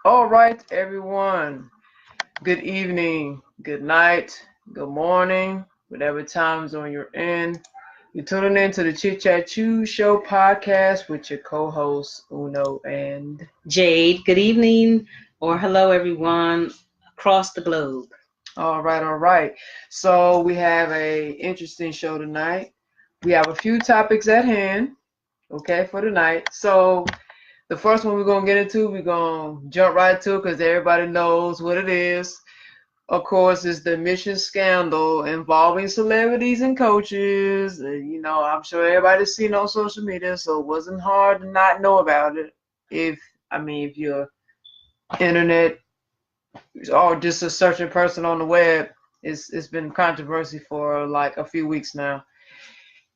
All right, everyone. Good evening, good night, good morning, whatever time zone you're in. You're tuning in to the Chit Chat Chew Show podcast with your co-hosts Uno and. Jade, good evening or hello everyone across the globe. All right, all right. So we have a interesting show tonight. We have a few topics at hand, okay, for tonight. So the first one we're gonna get into, we're gonna jump right to it because everybody knows what it is. Of course, is the admission scandal involving celebrities and coaches. I'm sure everybody's seen on social media, so it wasn't hard to not know about it. If you're internet or just a searching person on the web, it's been controversy for like a few weeks now.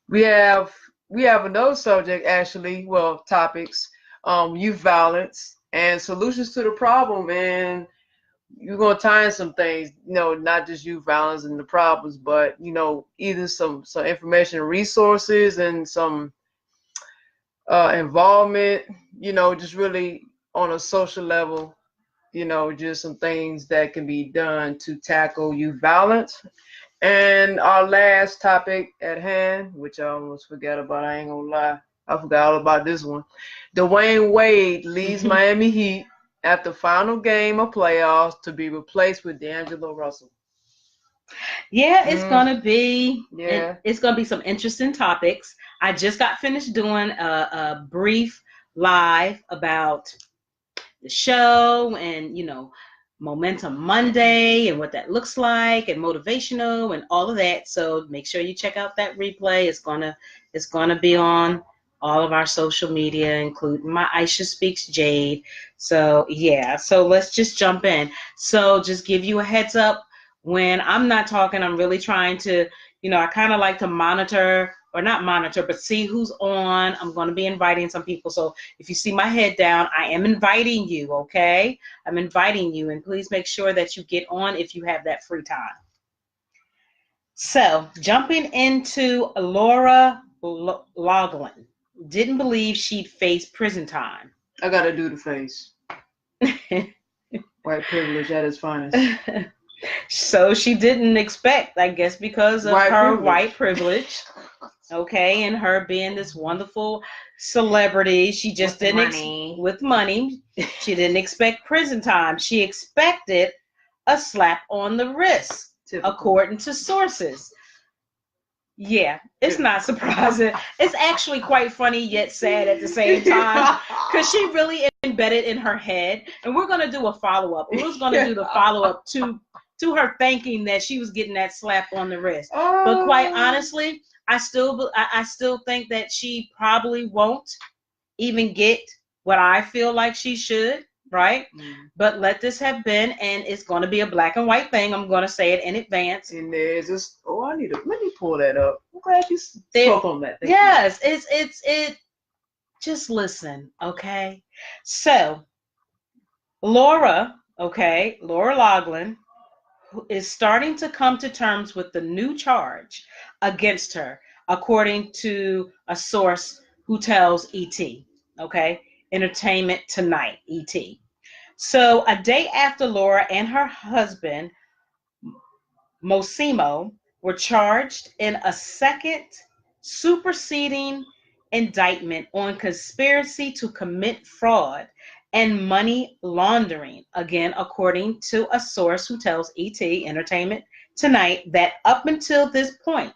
We have we have another subject actually, well, topics, youth violence and solutions to the problem, and you're gonna tie in some things, not just youth violence and the problems, but either some information and resources and some involvement, just really on a social level, just some things that can be done to tackle youth violence. And our last topic at hand, which I almost forgot about, I ain't gonna lie, I forgot all about this one. Dwayne Wade leaves Miami Heat at the final game of playoffs to be replaced with D'Angelo Russell. Yeah, Mm, yeah. it's gonna be some interesting topics. I just got finished doing a brief live about the show and Momentum Monday and what that looks like and motivational and all of that. So make sure you check out that replay. It's gonna be on all of our social media, including my Aisha Speaks Jade. So yeah, so let's just jump in. So just give you a heads up, when I'm not talking, I'm really trying to, I kind of like to monitor or not monitor, but see who's on. I'm going to be inviting some people. So if you see my head down, I am inviting you, okay? I'm inviting you, and please make sure that you get on if you have that free time. So, jumping into Laura Loughlin, didn't believe she'd face prison time. I gotta do the face. White privilege at its finest. So she didn't expect, I guess, because of White her privilege. white privilege, okay, and her being this wonderful celebrity. She just With didn't money. with money. She didn't expect prison time. She expected a slap on the wrist, Typical. according to sources. Yeah, it's not surprising. It's actually quite funny yet sad at the same time because she really embedded in her head. And we're gonna do a follow up. Who's gonna do the follow up to her thinking that she was getting that slap on the wrist? But quite honestly, I still think that she probably won't even get what I feel like she should, right? But let this have been, and it's going to be a black and white thing. I'm going to say it in advance. And there's just, let me pull that up. I'm glad you spoke on that. Thank Yes, it. Just listen, okay? So Laura Loughlin is starting to come to terms with the new charge against her, according to a source who tells ET, okay? Entertainment Tonight, ET. So a day after Laura and her husband, Mosimo, were charged in a second superseding indictment on conspiracy to commit fraud and money laundering. Again, according to a source who tells ET Entertainment Tonight that up until this point,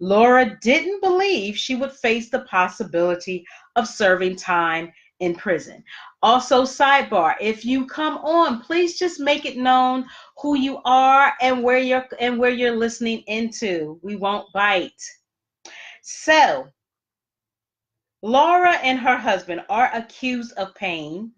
Laura didn't believe she would face the possibility of serving time in prison. Also, sidebar, if you come on, please just make it known who you are and where you're listening into. We won't bite. So, Laura and her husband are accused of paying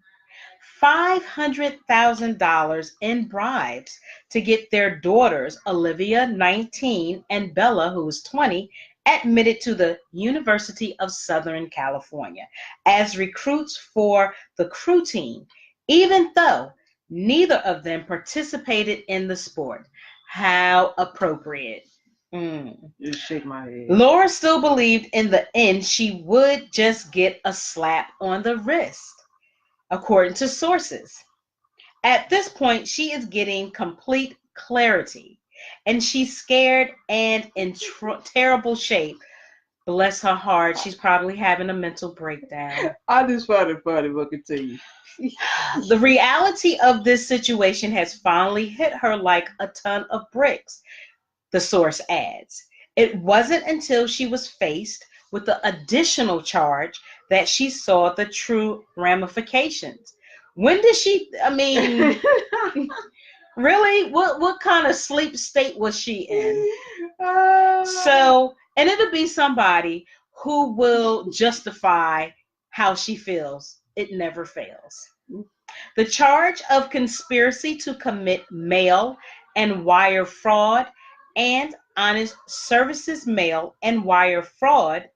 $500,000 in bribes to get their daughters, Olivia, 19, and Bella, who is 20, admitted to the University of Southern California as recruits for the crew team, even though neither of them participated in the sport. How appropriate. Just shake my head. Laura still believed in the end she would just get a slap on the wrist, according to sources. At this point, she is getting complete clarity, and she's scared and in terrible shape. Bless her heart, she's probably having a mental breakdown. I just find it funny, but continue. The reality of this situation has finally hit her like a ton of bricks, the source adds. It wasn't until she was faced with the additional charge that she saw the true ramifications. When did she, I mean, really? What kind of sleep state was she in? So, and it'll be somebody who will justify how she feels. It never fails. The charge of conspiracy to commit mail and wire fraud and honest services mail and wire fraud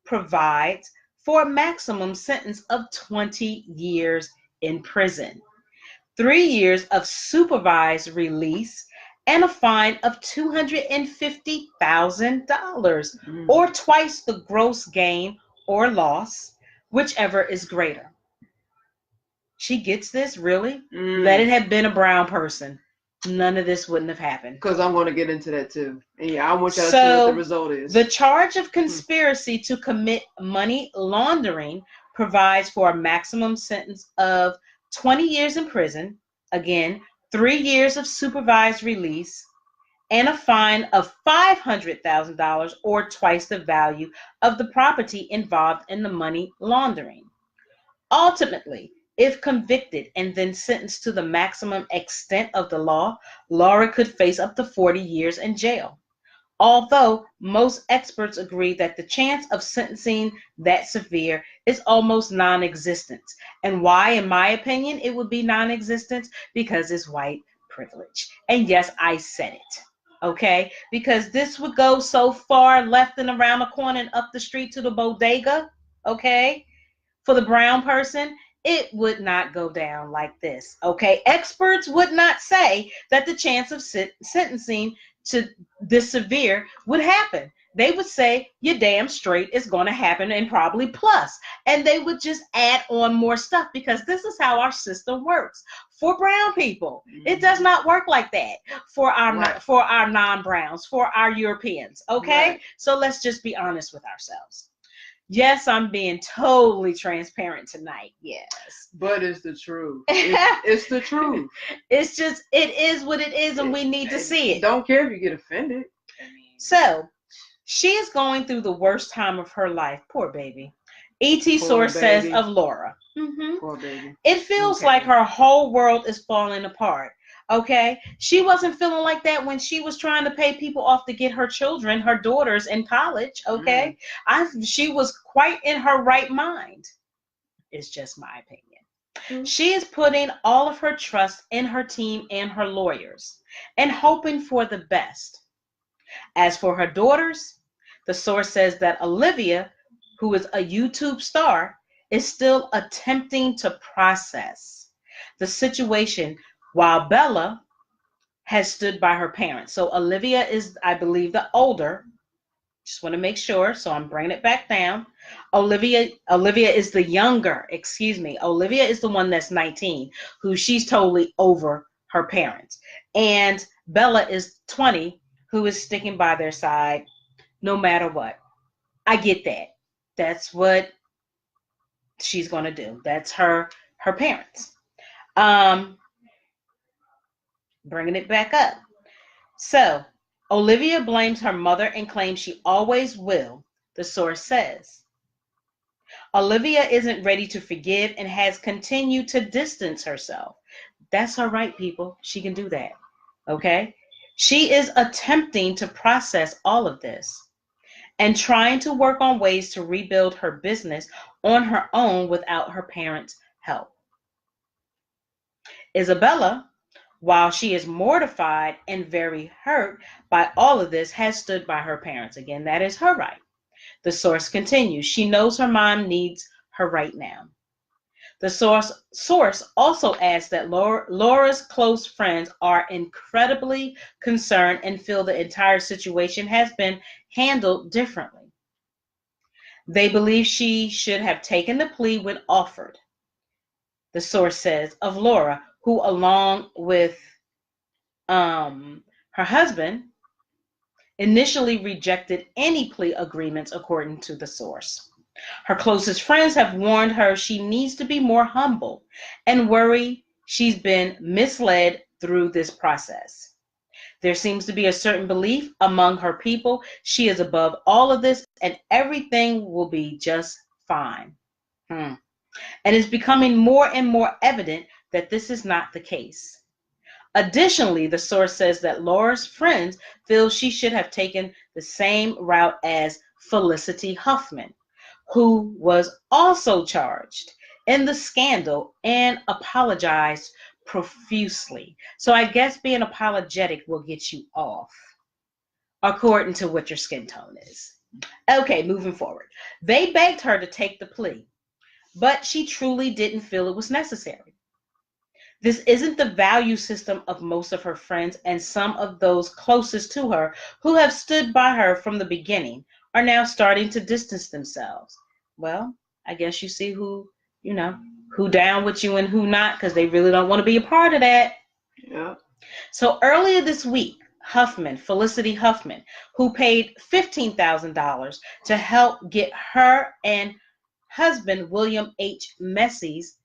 provides for a maximum sentence of 20 years in prison, 3 years of supervised release, and a fine of $250,000 or twice the gross gain or loss, whichever is greater. She gets this, really? Let it have been a brown person. None of this wouldn't have happened. Because I'm going to get into that too. And yeah, I want y'all to see what the result is. The charge of conspiracy to commit money laundering provides for a maximum sentence of 20 years in prison, again, 3 years of supervised release, and a fine of $500,000 or twice the value of the property involved in the money laundering. Ultimately, if convicted and then sentenced to the maximum extent of the law, Laura could face up to 40 years in jail. Although most experts agree that the chance of sentencing that severe is almost non-existent. And why, in my opinion, it would be non-existent? Because it's white privilege. And yes, I said it. Okay? Because this would go so far left and around the corner and up the street to the bodega. Okay? For the brown person, it would not go down like this. Okay? Experts would not say that the chance of sentencing to this severe would happen. They would say, you're damn straight, it's going to happen, and probably plus. And they would just add on more stuff, because this is how our system works. For brown people, it does not work like that. For our non-browns, for our Europeans. Okay? Right. So let's just be honest with ourselves. Yes, I'm being totally transparent tonight. Yes. But it's the truth. It's the truth. It's just, it is what it is, and we need to see it. Don't care if you get offended. So, she is going through the worst time of her life. Poor baby. ET source says of Laura. Poor baby. It feels like her whole world is falling apart. Okay, she wasn't feeling like that when she was trying to pay people off to get her children, her daughters, in college. Okay, she was quite in her right mind. It's just my opinion. She is putting all of her trust in her team and her lawyers and hoping for the best. As for her daughters, the source says that Olivia, who is a YouTube star, is still attempting to process the situation, while Bella has stood by her parents. So Olivia is, I believe, the older. Just want to make sure, so I'm bringing it back down. Olivia is the younger, Olivia is the one that's 19, who she's totally over her parents. And Bella is 20, who is sticking by their side no matter what. I get that. That's what she's going to do. That's her parents. Bringing it back up. So, Olivia blames her mother and claims she always will, the source says. Olivia isn't ready to forgive and has continued to distance herself. That's her right, people. She can do that. Okay? She is attempting to process all of this and trying to work on ways to rebuild her business on her own without her parents' help. Isabella, while she is mortified and very hurt by all of this, has stood by her parents. Again, that is her right. The source continues. She knows her mom needs her right now. The source also adds that Laura's close friends are incredibly concerned and feel the entire situation has been handled differently. They believe she should have taken the plea when offered, the source says, of Laura, who, along with her husband, initially rejected any plea agreements, according to the source. Her closest friends have warned her she needs to be more humble and worry she's been misled through this process. There seems to be a certain belief among her people she is above all of this and everything will be just fine. And it's becoming more and more evident that this is not the case. Additionally, the source says that Laura's friends feel she should have taken the same route as Felicity Huffman, who was also charged in the scandal and apologized profusely. So I guess being apologetic will get you off, according to what your skin tone is. Okay, moving forward. They begged her to take the plea, but she truly didn't feel it was necessary. This isn't the value system of most of her friends, and some of those closest to her who have stood by her from the beginning are now starting to distance themselves. Well, I guess you see who down with you and who not, because they really don't want to be a part of that. Yeah. So earlier this week, Felicity Huffman, who paid $15,000 to help get her and husband William H. Macy's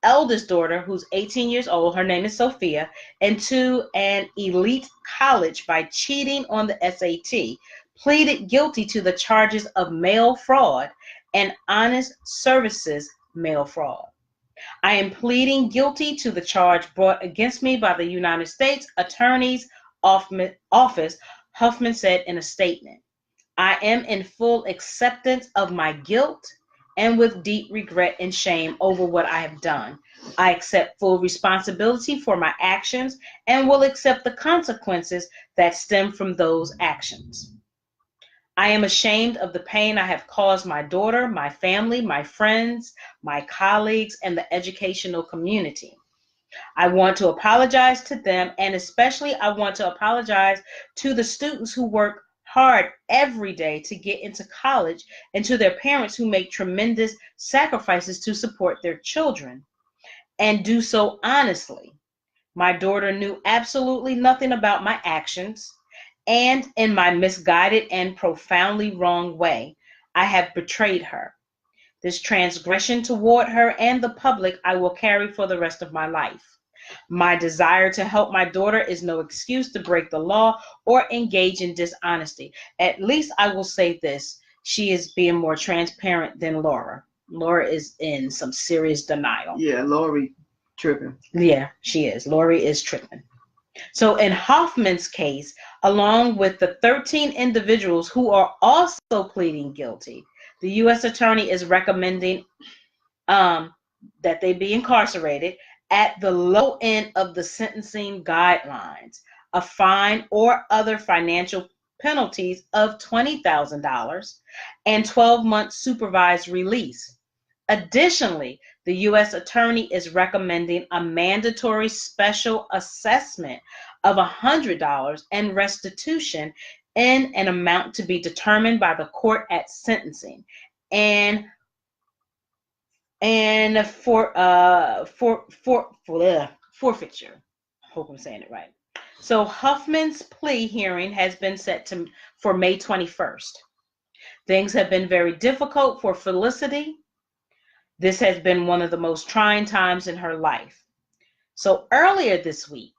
eldest daughter, who's 18 years old, her name is Sophia, into an elite college by cheating on the SAT, pleaded guilty to the charges of mail fraud and honest services mail fraud. I am pleading guilty to the charge brought against me by the United States Attorney's Office, Huffman said in a statement. I am in full acceptance of my guilt and with deep regret and shame over what I have done. I accept full responsibility for my actions and will accept the consequences that stem from those actions. I am ashamed of the pain I have caused my daughter, my family, my friends, my colleagues, and the educational community. I want to apologize to them, and especially I want to apologize to the students who work hard every day to get into college and to their parents who make tremendous sacrifices to support their children and do so honestly. My daughter knew absolutely nothing about my actions, and in my misguided and profoundly wrong way, I have betrayed her. This transgression toward her and the public I will carry for the rest of my life. My desire to help my daughter is no excuse to break the law or engage in dishonesty. At least I will say this. She is being more transparent than Laura. Laura is in some serious denial. Yeah, Lori tripping. Yeah, she is. Lori is tripping. So in Hoffman's case, along with the 13 individuals who are also pleading guilty, the U.S. Attorney is recommending that they be incarcerated at the low end of the sentencing guidelines, a fine or other financial penalties of $20,000 and 12 months supervised release. Additionally, the U.S. Attorney is recommending a mandatory special assessment of $100 and restitution in an amount to be determined by the court at sentencing, and forfeiture. Hope I'm saying it right. So Huffman's plea hearing has been set for May 21st. Things have been very difficult for Felicity. This has been one of the most trying times in her life. So earlier this week,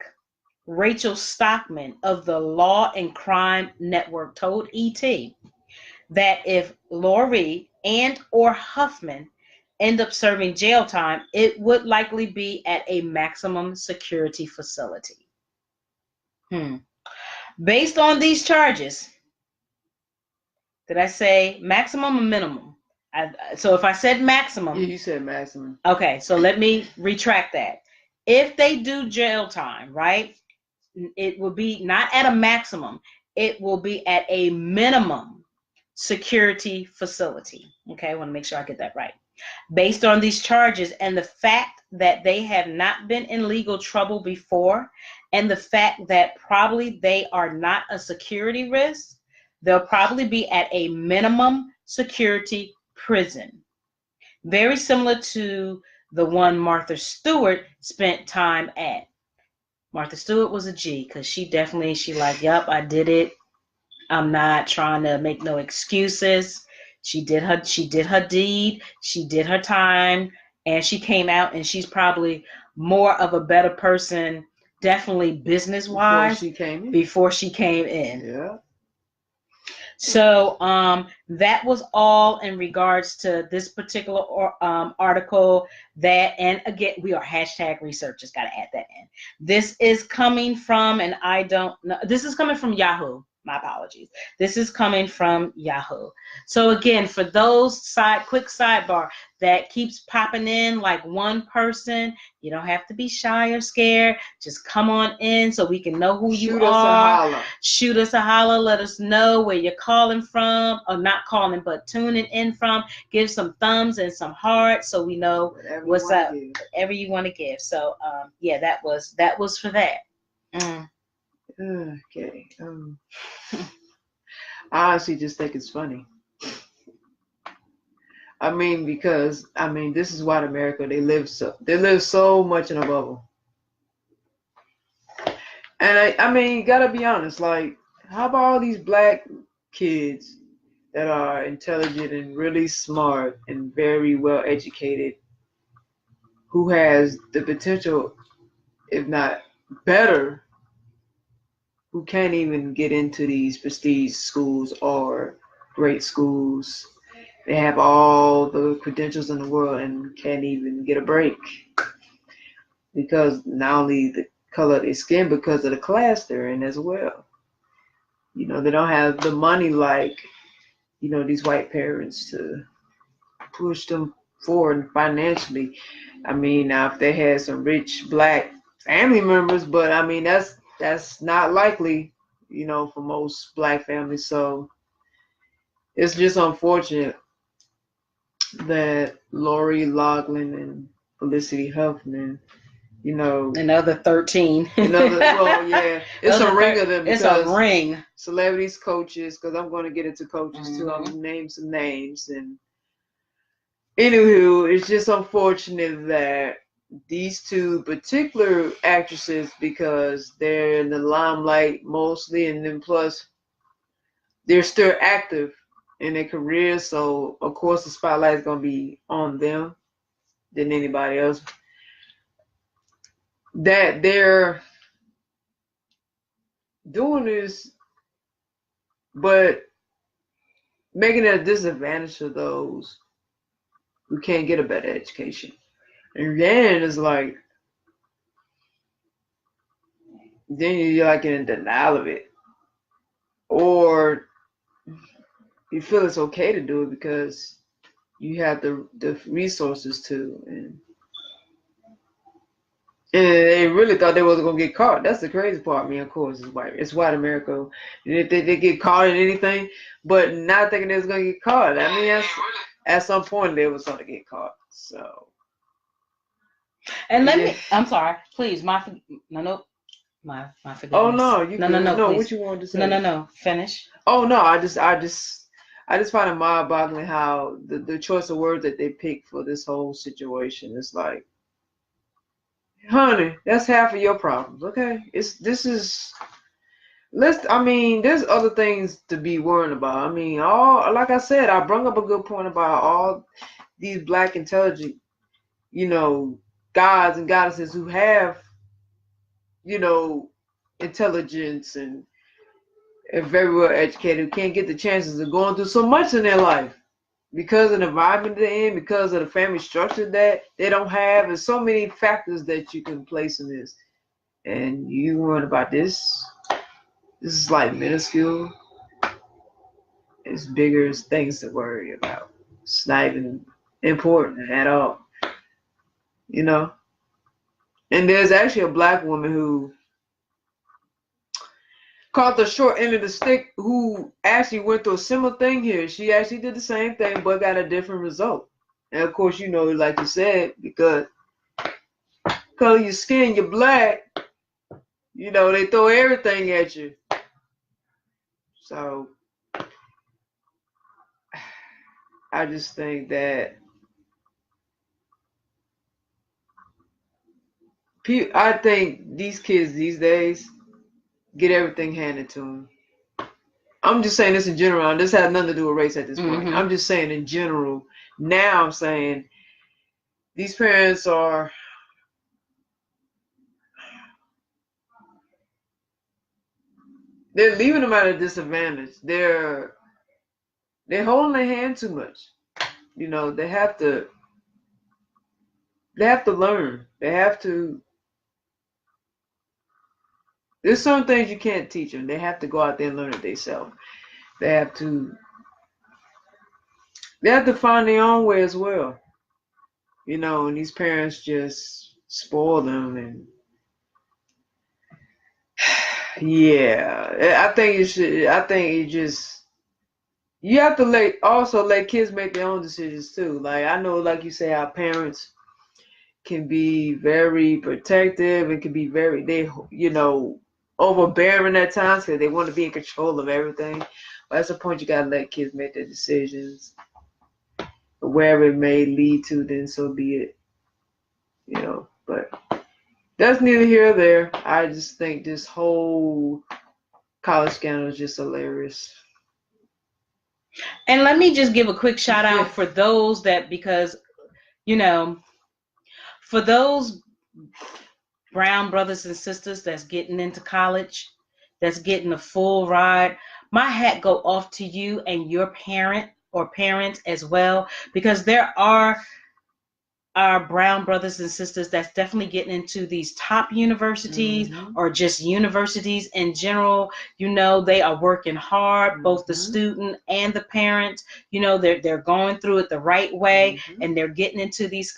Rachel Stockman of the Law and Crime Network told ET that if Lori and or Huffman end up serving jail time, it would likely be at a maximum security facility. Based on these charges, did I say maximum or minimum? So if I said maximum. Yeah, you said maximum. Okay, so let me retract that. If they do jail time, right, it will be not at a maximum. It will be at a minimum security facility. Okay, I want to make sure I get that right. Based on these charges and the fact that they have not been in legal trouble before, and the fact that probably they are not a security risk, they'll probably be at a minimum security prison. Very similar to the one Martha Stewart spent time at. Martha Stewart was a G because she like, yep, I did it. I'm not trying to make no excuses. She did her deed, she did her time, and she came out and she's probably more of a better person, definitely business wise, before she came in. Yeah. So that was all in regards to this particular article. That, and again, we are hashtag researchers. Got to add that in. This is coming from, and I don't know. This is coming from Yahoo. My apologies. This is coming from Yahoo. So again, for those quick sidebar that keeps popping in like one person, you don't have to be shy or scared. Just come on in so we can know who you are. Shoot us a holler. Let us know where you're calling from, or not calling, but tuning in from. Give some thumbs and some hearts so we know what's up. Whatever you want to give. So yeah, that was for that. Okay. I honestly just think it's funny. I mean, because this is white America. They live so much in a bubble. And I mean, you gotta be honest. Like, how about all these black kids that are intelligent and really smart and very well educated, who has the potential, if not better, who can't even get into these prestige schools or great schools. They have all the credentials in the world and can't even get a break because not only the color of their skin, because of the class they're in as well. You know, they don't have the money like, you know, these white parents to push them forward financially. I mean, now if they had some rich black family members, but I mean that's not likely, you know, for most black families. So it's just unfortunate that Lori Loughlin and Felicity Huffman, you know, another 13. Well, yeah, it's a ring of them. It's a ring. Celebrities, coaches, because I'm going to get into coaches too. I'm going to name some names. And anywho, it's just unfortunate that these two particular actresses, because they're in the limelight mostly, and then plus they're still active in their career, so of course the spotlight is going to be on them than anybody else. That they're doing this, but making it a disadvantage to those who can't get a better education. And then it's like, then you're like in denial of it. Or you feel it's okay to do it because you have the resources to. And they really thought they wasn't gonna get caught. That's the crazy part. I mean, of course, it's white America. And if they get caught in anything, but not thinking they was gonna get caught. I mean, at some point they was gonna get caught. So. And I'm sorry, please, my forgiveness. Oh no, no, what you wanted to say? No, finish. Oh no, I just find it mind-boggling how the choice of words that they pick for this whole situation is like, honey, that's half of your problems, okay? I mean, there's other things to be worrying about. I mean, like I said, I brought up a good point about all these black intelligent, you know, gods and goddesses who have, you know, intelligence and very well educated, who can't get the chances of going through so much in their life because of the environment they're in, because of the family structure that they don't have. There's so many factors that you can place in this. And you worried about this? This is like minuscule. It's bigger things to worry about. It's not even important at all. You know? And there's actually a black woman who caught the short end of the stick, who actually went through a similar thing here. She actually did the same thing but got a different result. And of course, you know, like you said, because color your skin, you're black, you know, they throw everything at you. So I just think that I think these kids these days get everything handed to them. I'm just saying this in general. This has nothing to do with race at this point. I'm just saying in general. Now I'm saying these parents are, they're leaving them at a disadvantage. They're holding their hand too much. You know, they have to learn. They have to. There's some things you can't teach them. They have to go out there and learn it themselves. They have to. They have to find their own way as well. You know, and these parents just spoil them, and yeah, I think you should. I think you just, you have to let kids make their own decisions too. Like, I know, like you say, our parents can be very protective and can be very, overbearing at times because they want to be in control of everything. But at some point, you gotta let kids make their decisions. Wherever it may lead to, then so be it. But that's neither here or there. I just think this whole college scandal is just hilarious. And let me just give a quick shout out for those that, because, for those brown brothers and sisters that's getting into college, that's getting a full ride, my hat go off to you and your parent or parents as well, because there are our brown brothers and sisters that's definitely getting into these top universities or just universities in general. They are working hard, both the student and the parents. They're going through it the right way, and they're getting into these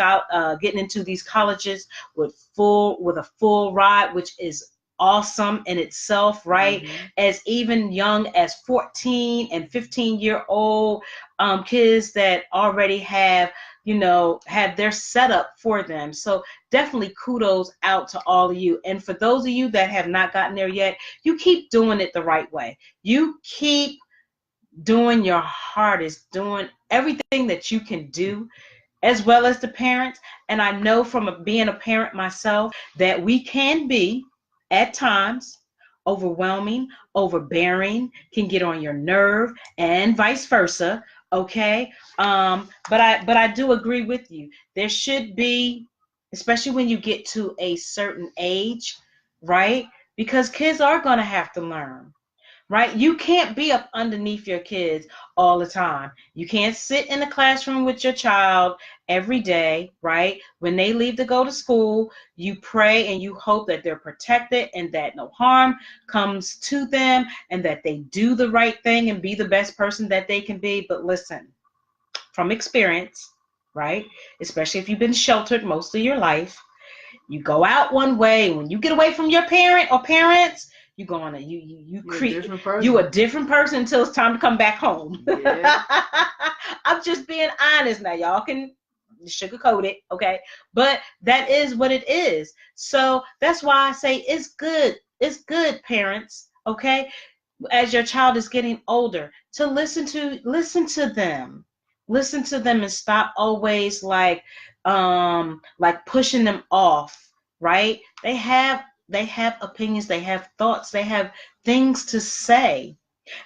colleges with a full ride, which is awesome in itself, right? As even young as 14 and 15-year-old kids that already have their setup for them. So definitely kudos out to all of you. And for those of you that have not gotten there yet, you keep doing it the right way. You keep doing your hardest, doing everything that you can do, as well as the parents. And I know from being a parent myself that we can be, at times, overwhelming, overbearing, can get on your nerve, and vice versa. Okay. But I do agree with you. There should be, especially when you get to a certain age, right? Because kids are going to have to learn. Right? You can't be up underneath your kids all the time. You can't sit in the classroom with your child every day, right? When they leave to go to school, you pray and you hope that they're protected and that no harm comes to them and that they do the right thing and be the best person that they can be. But listen, from experience, right? Especially if you've been sheltered most of your life, you go out one way. When you get away from your parent or parents, you go on you a different person until it's time to come back home. Yeah. I'm just being honest now. Y'all can sugarcoat it, okay? But that is what it is. So that's why I say it's good. It's good, parents, okay? As your child is getting older, to listen to them. Listen to them and stop always like pushing them off, right? They have opinions, they have thoughts, they have things to say.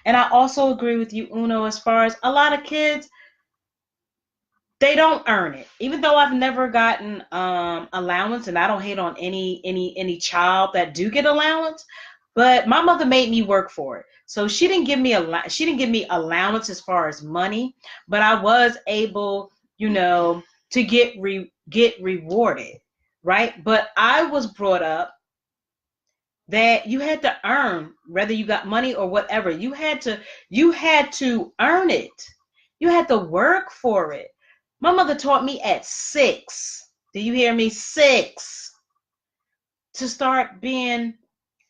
And I also agree with you, Uno, as far as a lot of kids, they don't earn it. Even though I've never gotten allowance, and I don't hate on any child that do get allowance, but my mother made me work for it. So she didn't give me allowance as far as money, but I was able, to get rewarded, right? But I was brought up that you had to earn, whether you got money or whatever. You had to earn it. You had to work for it. My mother taught me at 6. Do you hear me? 6. To start being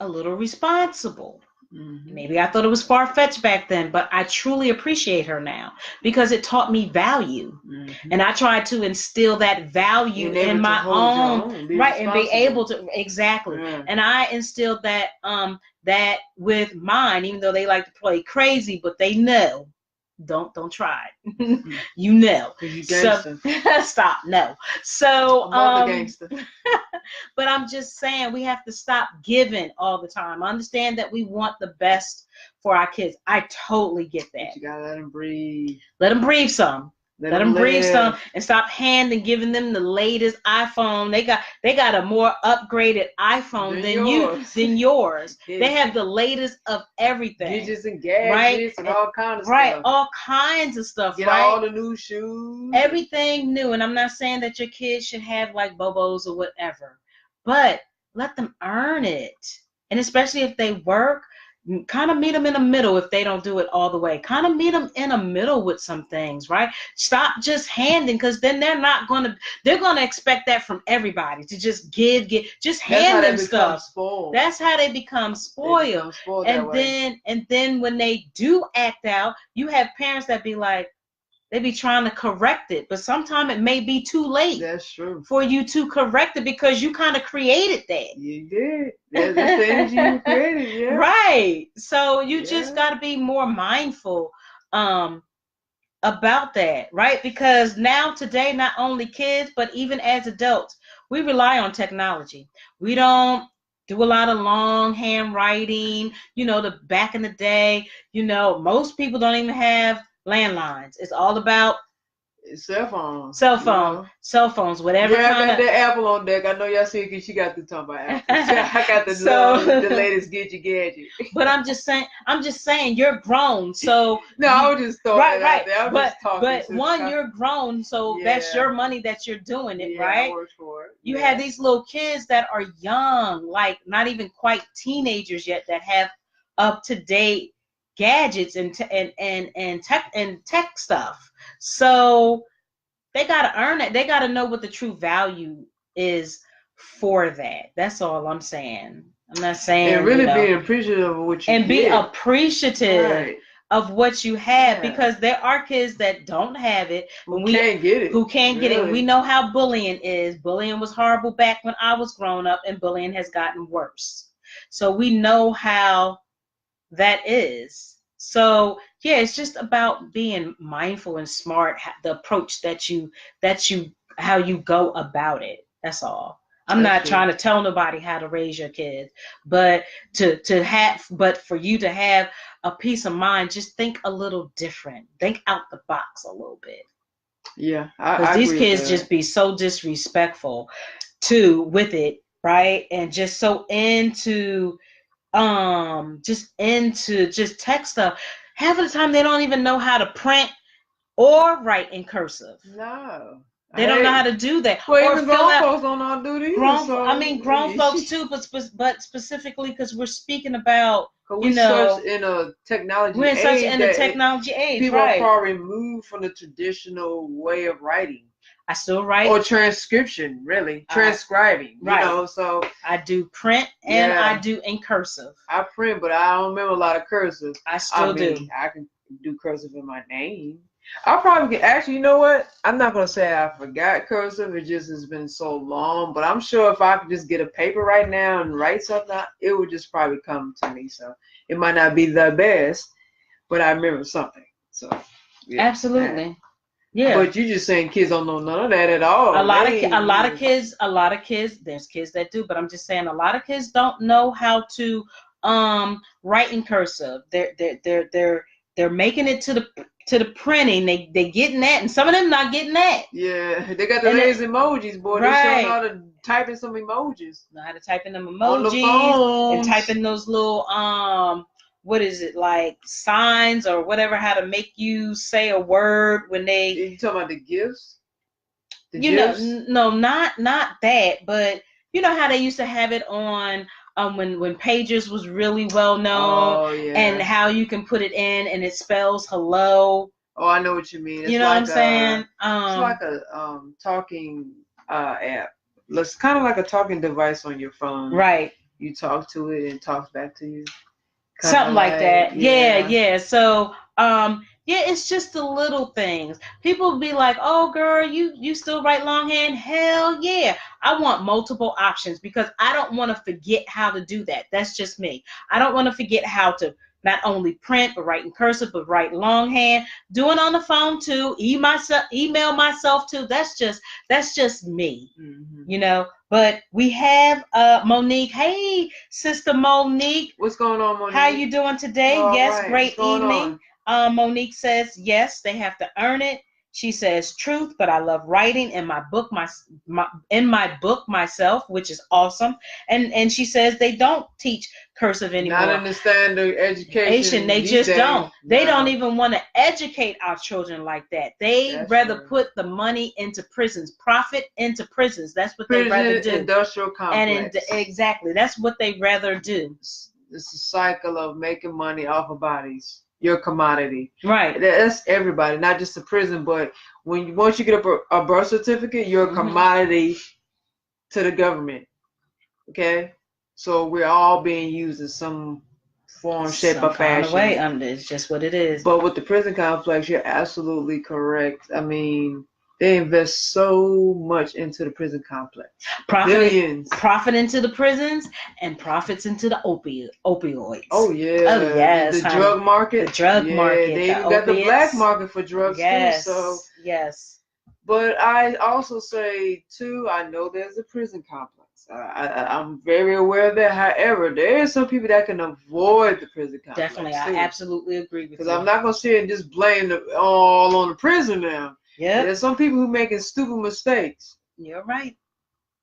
a little responsible. Maybe I thought it was far-fetched back then, but I truly appreciate her now because it taught me value. And I tried to instill that value in my own, right, and be able to, exactly. And I instilled that with mine, even though they like to play crazy, but they know don't try it. You know. You So gangster. stop. No. So Mother gangster. but I'm just saying we have to stop giving all the time. I understand that we want the best for our kids. I totally get that. But you gotta let them breathe. Let them breathe some. Let them breathe live. some, and stop handing giving them the latest iPhone. They got a more upgraded iPhone than yours. They have the latest of everything. Gadgets and gadgets, right? And all kinds of right, stuff. All kinds of stuff. Get right? all the new shoes. Everything new. And I'm not saying that your kids should have like Bobos or whatever, but let them earn it. And especially if they work, kind of meet them in the middle if they don't do it all the way. Kind of meet them in the middle with some things, right? Stop just handing, because then they're going to expect that from everybody, to just just hand them stuff. Spoiled. That's how they become spoiled. And then when they do act out, you have parents that be like, they be trying to correct it, but sometimes it may be too late. That's true. For you to correct it, because you kind of created that. You did. That's the energy you created, yeah. Right. So you just got to be more mindful about that, right? Because now today, not only kids, but even as adults, we rely on technology. We don't do a lot of long handwriting. The back in the day, most people don't even have landlines. It's all about cell phones, whatever. Yeah, I got that Apple on deck. I know y'all see it because she got to talk about Apple. I got the latest gadget. But I'm just saying, you're grown, so no, I was just throwing it out there. But you're grown, so that's your money that you're doing it, right? I worked for it. You have these little kids that are young, like not even quite teenagers yet, that have up to date gadgets and tech stuff. So they got to earn it. They got to know what the true value is for that. That's all I'm saying. I'm not saying. And really being appreciative of what you and be appreciative of what you have, because there are kids that don't have it, who can't get it. We know how bullying is. Bullying was horrible back when I was growing up, and bullying has gotten worse. So we know how that is. So it's just about being mindful and smart, the approach how you go about it. That's all. I'm not trying to tell nobody how to raise your kids, but but for you to have a peace of mind, just think a little different. Think out the box a little bit. Yeah, because these kids just be so disrespectful with it, right? And just so into just tech stuff. Half of the time they don't even know how to print or write in cursive. No. They don't know how to do that. Well, even grown folks don't know how to do this. Grown folks too, but specifically because we're speaking about, we're such in a technology age. We're such in a technology age, people are far removed from the traditional way of writing. I still write. Or transcription, really. Transcribing. Right. So I do print and I do in cursive. I print, but I don't remember a lot of cursive. I still do. I can do cursive in my name. I probably can. Actually, you know what? I'm not going to say I forgot cursive. It just has been so long. But I'm sure if I could just get a paper right now and write something, it would just probably come to me. So it might not be the best, but I remember something. So absolutely. Yeah. But you're just saying kids don't know none of that at all. A lot of kids, there's kids that do, but I'm just saying a lot of kids don't know how to write in cursive. They're making it to the printing. They getting that, and some of them not getting that. Yeah, they got the latest emojis, boy. They showing how to type in some emojis. Know how to type in them emojis and type in those little what is it, like signs or whatever, how to make you say a word when they. You talking about the GIFs? No, not that, but you know how they used to have it on when Pages was really well known, and how you can put it in and it spells hello. Oh, I know what you mean. It's you know what I'm saying? It's like a talking app. It's kind of like a talking device on your phone. Right. You talk to it and it talks back to you. Something like that. Yeah. So it's just the little things. People be like, "Oh, girl, you still write longhand?" Hell yeah! I want multiple options because I don't want to forget how to do that. That's just me. I don't want to forget how to not only print, but write in cursive, but write longhand, doing on the phone too, email myself too. That's just me, you know. But we have Monique. Hey, Sister Monique. What's going on, Monique? How you doing today? All yes, right. great evening. Monique says, yes, they have to earn it. She says, truth, but I love writing in my book, in my book myself, which is awesome. And she says they don't teach cursive anymore. Not in the standard education. They just don't. They don't even want to educate our children like that. They rather put the money into prisons, profit into prisons. That's what they rather do. Industrial complex. And exactly, that's what they rather do. It's a cycle of making money off of bodies. Your commodity, right? That's everybody, not just the prison, but once you get a birth certificate, you're a commodity to the government. Okay, so we're all being used in some form, shape, or fashion. Way, it's just what it is. But with the prison complex, you're absolutely correct. I mean, they invest so much into the prison complex. Billions. Profit into the prisons and profits into the opioids. Oh, yeah. Oh, yes. The drug market. The drug market. They even got the black market for drugs, too. So, yes. But I also say, too, I know there's a prison complex. I'm very aware of that. However, there are some people that can avoid the prison complex. Definitely. I absolutely agree with you. Because I'm not going to sit and just blame all on the prison now. Yeah. There's some people who making stupid mistakes. You're right.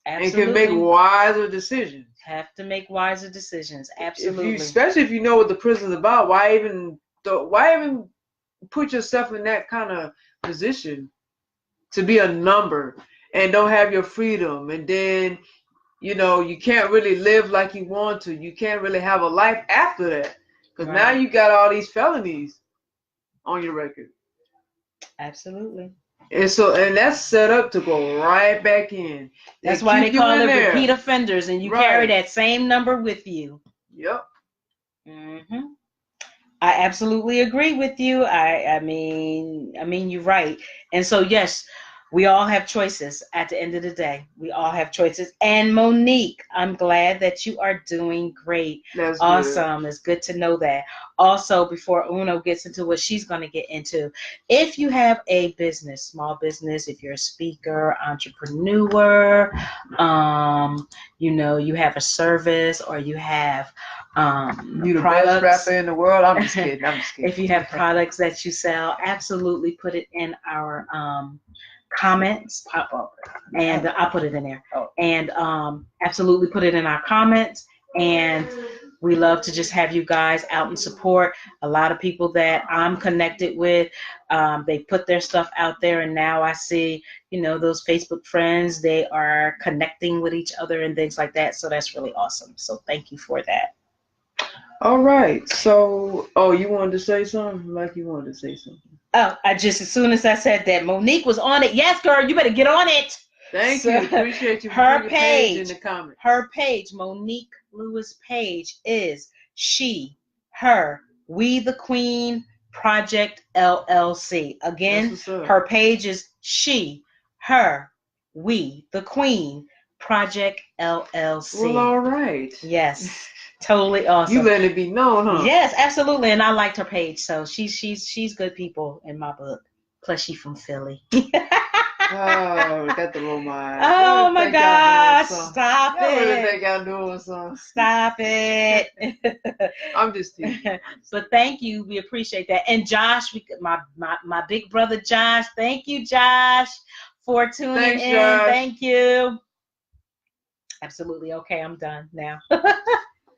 Absolutely. And can make wiser decisions. Have to make wiser decisions. Absolutely. Especially if you know what the prison's about. Why even put yourself in that kind of position to be a number and don't have your freedom? And then, you know, you can't really live like you want to. You can't really have a life after that. Because now you got all these felonies on your record. Absolutely. And that's set up to go right back in. That's why they call it repeat offenders, and you carry that same number with you. Yep. I absolutely agree with you. I mean, you're right. And so, yes, we all have choices at the end of the day. We all have choices. And Monique, I'm glad that you are doing great. That's awesome. Good. It's good to know that. Also, before Uno gets into what she's going to get into, if you have a business, small business, if you're a speaker, entrepreneur, you know, you have a service or you have you the best rapper in the world. I'm just kidding. If you have products that you sell, absolutely put it in our comments, and I'll put it in there. And absolutely put it in our comments. And we love to just have you guys out and support. A lot of people that I'm connected with, they put their stuff out there, and now I see, you know, those Facebook friends, they are connecting with each other and things like that. So that's really awesome. So thank you for that. All right. So, you wanted to say something? Like you wanted to say something. Oh, as soon as I said that, Monique was on it. Yes, girl, you better get on it. Thank you. Appreciate you. Her page in the comments. Her page, Monique Lewis' page, is She, Her, We the Queen Project LLC. Again, her page is She, Her, We the Queen Project LLC. Well, all right. Yes. Totally awesome. You let it be known, huh? Yes, absolutely. And I liked her page. So she's good people in my book. Plus she's from Philly. Got the little mind. Oh my gosh. Stop it. Really think I'm doing something. Stop it. I'm just teasing. But thank you. We appreciate that. And Josh, my big brother Josh. Thank you, Josh, for tuning in. Josh. Thank you. Absolutely. Okay, I'm done now.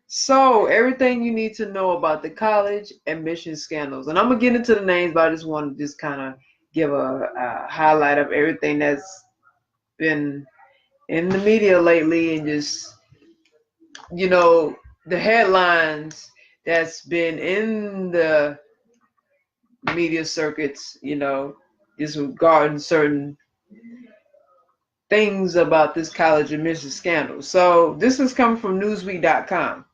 So, everything you need to know about the college admission scandals. And I'm going to get into the names, but I just want to just kind of give a highlight of everything that's been in the media lately and just, you know, the headlines that's been in the media circuits, you know, just regarding certain things about this college admission scandal. So, this is coming from Newsweek.com.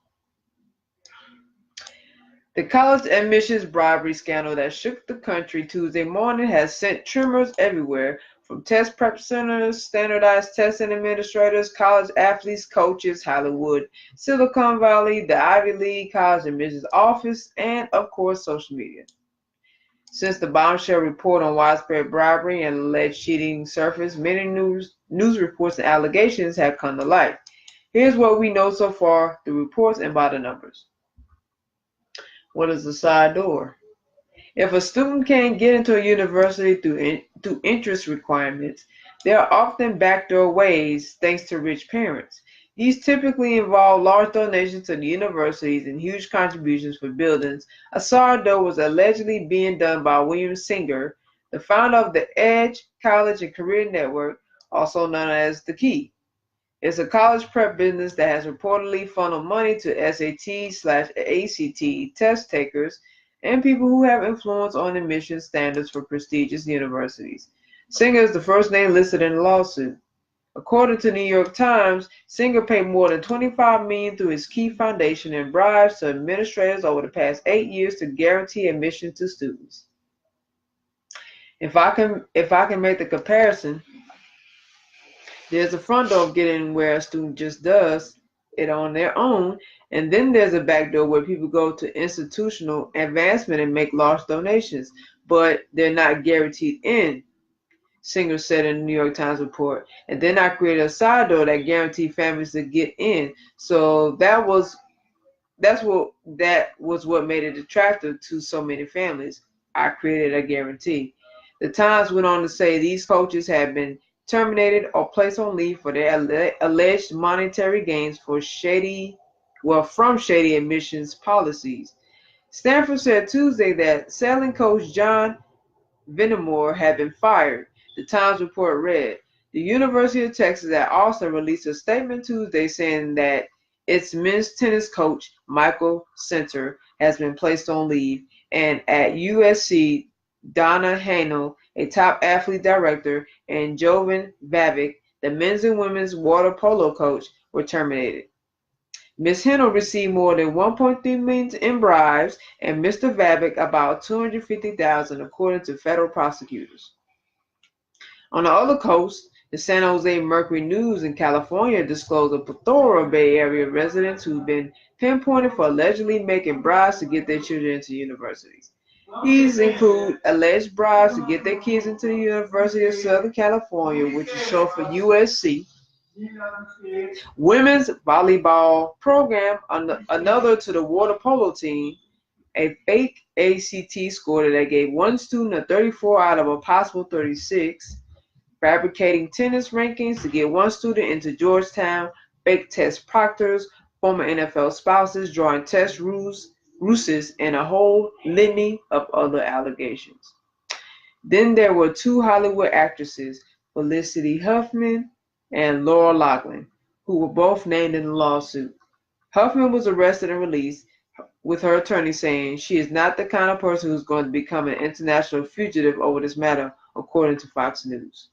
The college admissions bribery scandal that shook the country Tuesday morning has sent tremors everywhere, from test prep centers, standardized testing administrators, college athletes, coaches, Hollywood, Silicon Valley, the Ivy League, college admissions office, and of course social media. Since the bombshell report on widespread bribery and alleged cheating surfaced, many news reports and allegations have come to light. Here's what we know so far through reports and by the numbers. What is the side door? If a student can't get into a university through entrance requirements, there are often backdoor ways thanks to rich parents. These typically involve large donations to the universities and huge contributions for buildings. A side door was allegedly being done by William Singer, the founder of the Edge College and Career Network, also known as The Key. It's a college prep business that has reportedly funneled money to SAT/ACT test takers and people who have influence on admission standards for prestigious universities. Singer is the first name listed in the lawsuit. According to the New York Times, Singer paid more than $25 million through his Key Foundation in bribes to administrators over the past 8 years to guarantee admission to students. If I can make the comparison, there's a front door of getting where a student just does it on their own, and then there's a back door where people go to institutional advancement and make large donations, but they're not guaranteed in, Singer said in the New York Times report. And then I created a side door that guaranteed families to get in. So that was what made it attractive to so many families. I created a guarantee. The Times went on to say these coaches have been terminated or placed on leave for their alleged monetary gains from shady admissions policies. Stanford said Tuesday that sailing coach John Vennemore had been fired. The Times report read, the University of Texas at Austin released a statement Tuesday saying that its men's tennis coach, Michael Center, has been placed on leave, and at USC, Donna Hanel, a top athlete director, and Jovan Vavic, the men's and women's water polo coach, were terminated. Ms. Hanel received more than $1.3 million in bribes, and Mr. Vavic about $250,000, according to federal prosecutors. On the other coast, the San Jose Mercury News in California disclosed a plethora of Bay Area residents who've been pinpointed for allegedly making bribes to get their children into universities. These include alleged bribes to get their kids into the University of Southern California, which is short for USC, women's volleyball program, another to the water polo team, a fake ACT score that gave one student a 34 out of a possible 36, fabricating tennis rankings to get one student into Georgetown, fake test proctors, former NFL spouses, drawing test ruses, and a whole litany of other allegations. Then there were two Hollywood actresses, Felicity Huffman and Laura Loughlin, who were both named in the lawsuit. Huffman was arrested and released, with her attorney saying she is not the kind of person who's going to become an international fugitive over this matter, according to Fox News.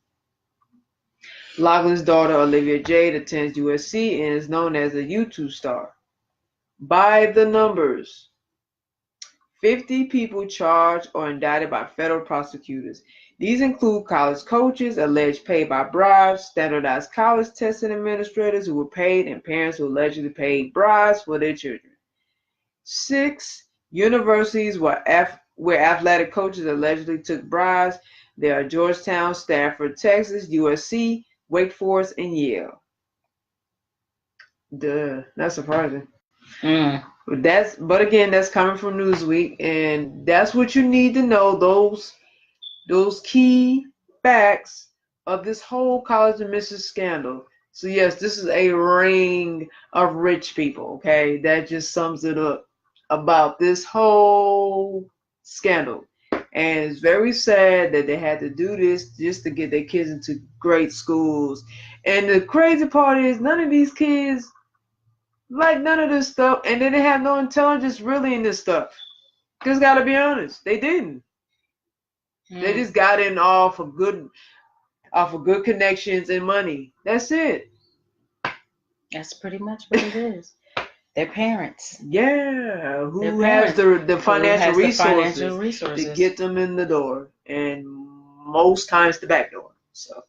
Loughlin's daughter, Olivia Jade, attends USC and is known as a YouTube star. By the numbers, 50 people charged or indicted by federal prosecutors. These include college coaches alleged paid by bribes, standardized college testing administrators who were paid, and parents who allegedly paid bribes for their children. 6 universities where athletic coaches allegedly took bribes. There are Georgetown, Stanford, Texas, USC, Wake Forest, and Yale. Not surprising. But again, that's coming from Newsweek, and that's what you need to know, those key facts of this whole college admissions scandal. So yes, this is a ring of rich people, okay? That just sums it up about this whole scandal. And it's very sad that they had to do this just to get their kids into great schools. And the crazy part is none of these kids like none of this stuff, and then they have no intelligence really in this stuff. Just gotta be honest, they didn't. They just got in off of good connections and money. That's it. That's pretty much what it is. Their parents. Yeah, who has the financial resources to get them in the door, and most times the back door. So,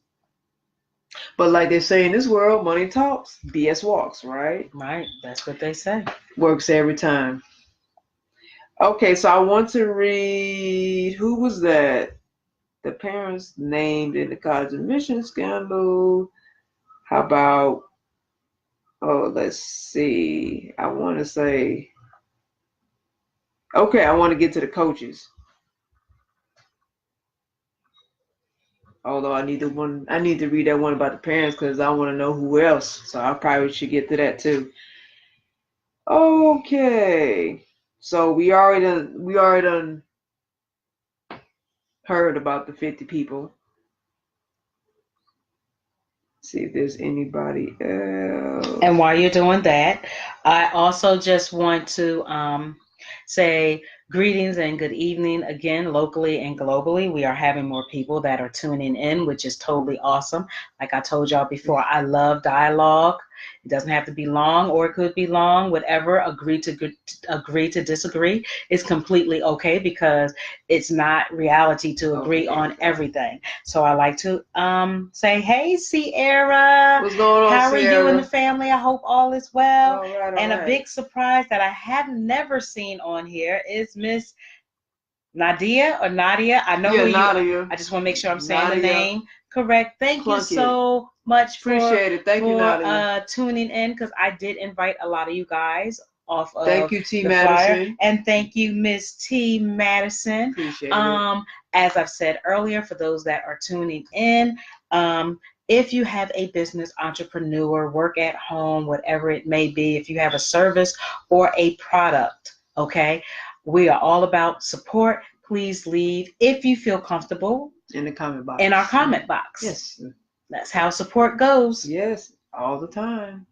but like they say in this world, money talks, BS walks, right? Right. That's what they say. Works every time. Okay, so I want to read, who was that? The parents named in the college admission scandal. How about, oh, let's see. I want to say, okay, I want to get to the coaches. Although I need to read that one about the parents because I want to know who else. So I probably should get to that too. Okay. So we already done heard about the 50 people. See if there's anybody else. And while you're doing that, I also just want to say greetings and good evening again, locally and globally. We are having more people that are tuning in, which is totally awesome. Like I told y'all before, I love dialogue. It doesn't have to be long, or it could be long. Whatever. Agree to disagree is completely okay because it's not reality to agree on everything. So I like to say, hey, Sierra. What's going on, How Sierra? are you and the family? I hope all is well. All right, And a big surprise that I have never seen on here is Miss Nadia or Nadia. I know who Nadia. you. I just want to make sure I'm saying Nadia. the name correct. Thank you so much Appreciate it. Thank you, Nadia. tuning in because I did invite a lot of you guys off of Thank you, T. the Madison. flyer. And thank you, Miss T. Madison. Appreciate it. As I've said earlier, for those that are tuning in, if you have a business, entrepreneur, work at home, whatever it may be, if you have a service or a product, okay, we are all about support. Please leave if you feel comfortable in the comment box. In our comment box. Yes. That's how support goes. Yes, all the time.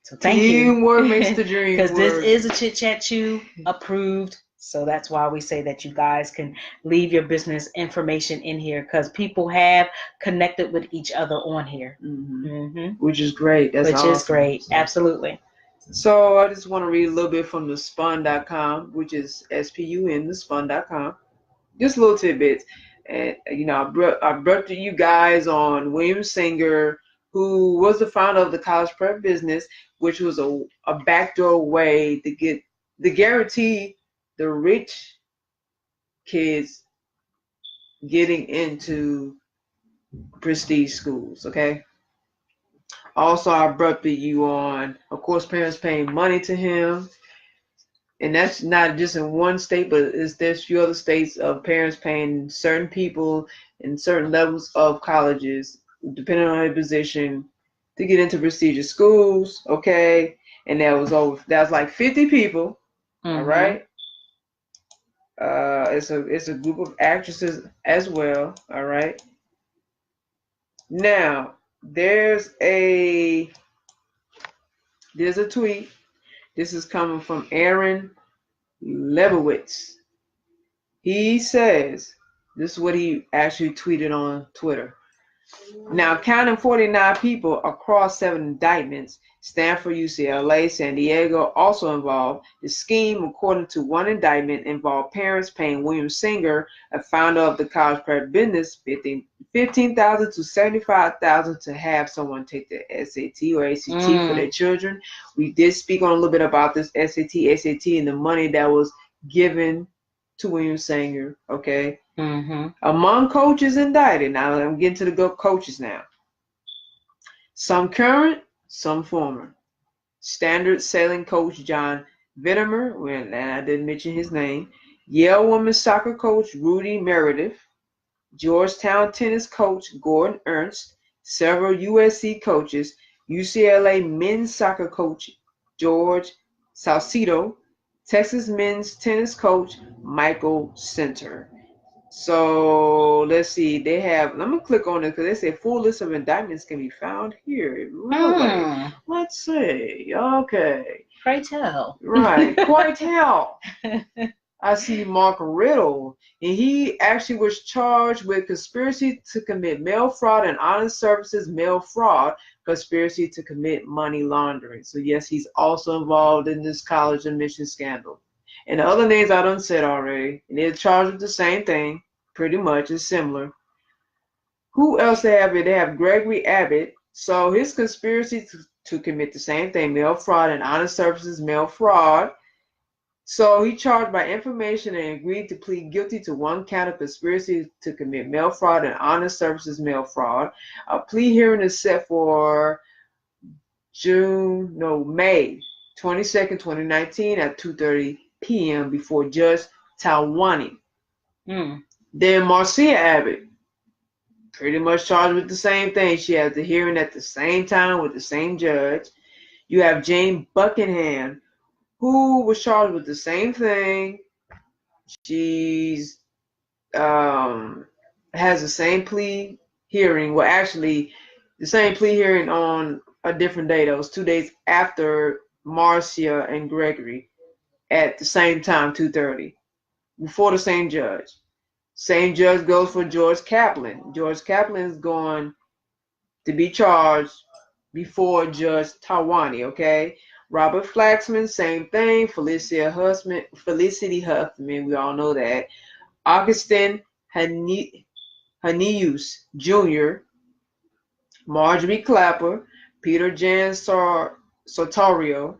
So thank you. Teamwork makes the dream work. Because this is a Chit Chat Chew approved. So that's why we say that you guys can leave your business information in here because people have connected with each other on here. Which is great. That's awesome. Which is great. Absolutely. So I just want to read a little bit from the spun.com, which is SPUN, the spun.com. Just little tidbits. And, I brought to you guys on William Singer, who was the founder of the college prep business, which was a backdoor way to guarantee the rich kids getting into prestige schools, okay? Also, I brought you on, of course, parents paying money to him. And that's not just in one state, but there's a few other states of parents paying certain people in certain levels of colleges, depending on their position, to get into prestigious schools, okay? And that was like 50 people, all right? It's a group of actresses as well, all right? Now, there's a tweet. This is coming from Aaron Lebowitz. He says, this is what he actually tweeted on Twitter. Now, counting 49 people across 7 indictments, Stanford, UCLA, San Diego also involved. The scheme, according to one indictment, involved parents paying William Singer, a founder of the college prep business, $15,000 to $75,000 to have someone take the SAT or ACT for their children. We did speak on a little bit about this SAT, and the money that was given to William Singer, okay? Among coaches indicted, now I'm getting to the coaches now. Some current, some former. Standard sailing coach John Vittimer, and I didn't mention his name. Yale women's soccer coach Rudy Meredith. Georgetown tennis coach Gordon Ernst. Several USC coaches. UCLA men's soccer coach George Salcido. Texas men's tennis coach Michael Center. So let's see. They have. Let me click on it because they say full list of indictments can be found here. Really? Let's see. Okay. Pray tell. Right. Quite tell. I see Mark Riddle, and he actually was charged with conspiracy to commit mail fraud and honest services mail fraud, conspiracy to commit money laundering. So yes, he's also involved in this college admission scandal. And the other names I done said already, and they're charged with the same thing, pretty much, it's similar. Who else they have? They have Gregory Abbott. So his conspiracy to commit the same thing, mail fraud and honest services mail fraud. So he charged by information and agreed to plead guilty to one count of conspiracy to commit mail fraud and honest services mail fraud. A plea hearing is set for May 22nd, 2019 at 2:30 p.m. before Judge Talwani. Then Marcia Abbott, pretty much charged with the same thing. She has the hearing at the same time with the same judge. You have Jane Buckingham, who was charged with the same thing. She's has the same plea hearing. Well, actually, the same plea hearing on a different day. That was 2 days after Marcia and Gregory at the same time, 2:30, before the same judge. Same judge goes for George Kaplan. George Kaplan is going to be charged before Judge Talwani, okay? Robert Flaxman, same thing. Felicity Huffman, we all know that. Augustin Hanius Jr., Marjorie Clapper, Peter Jan Sartorio,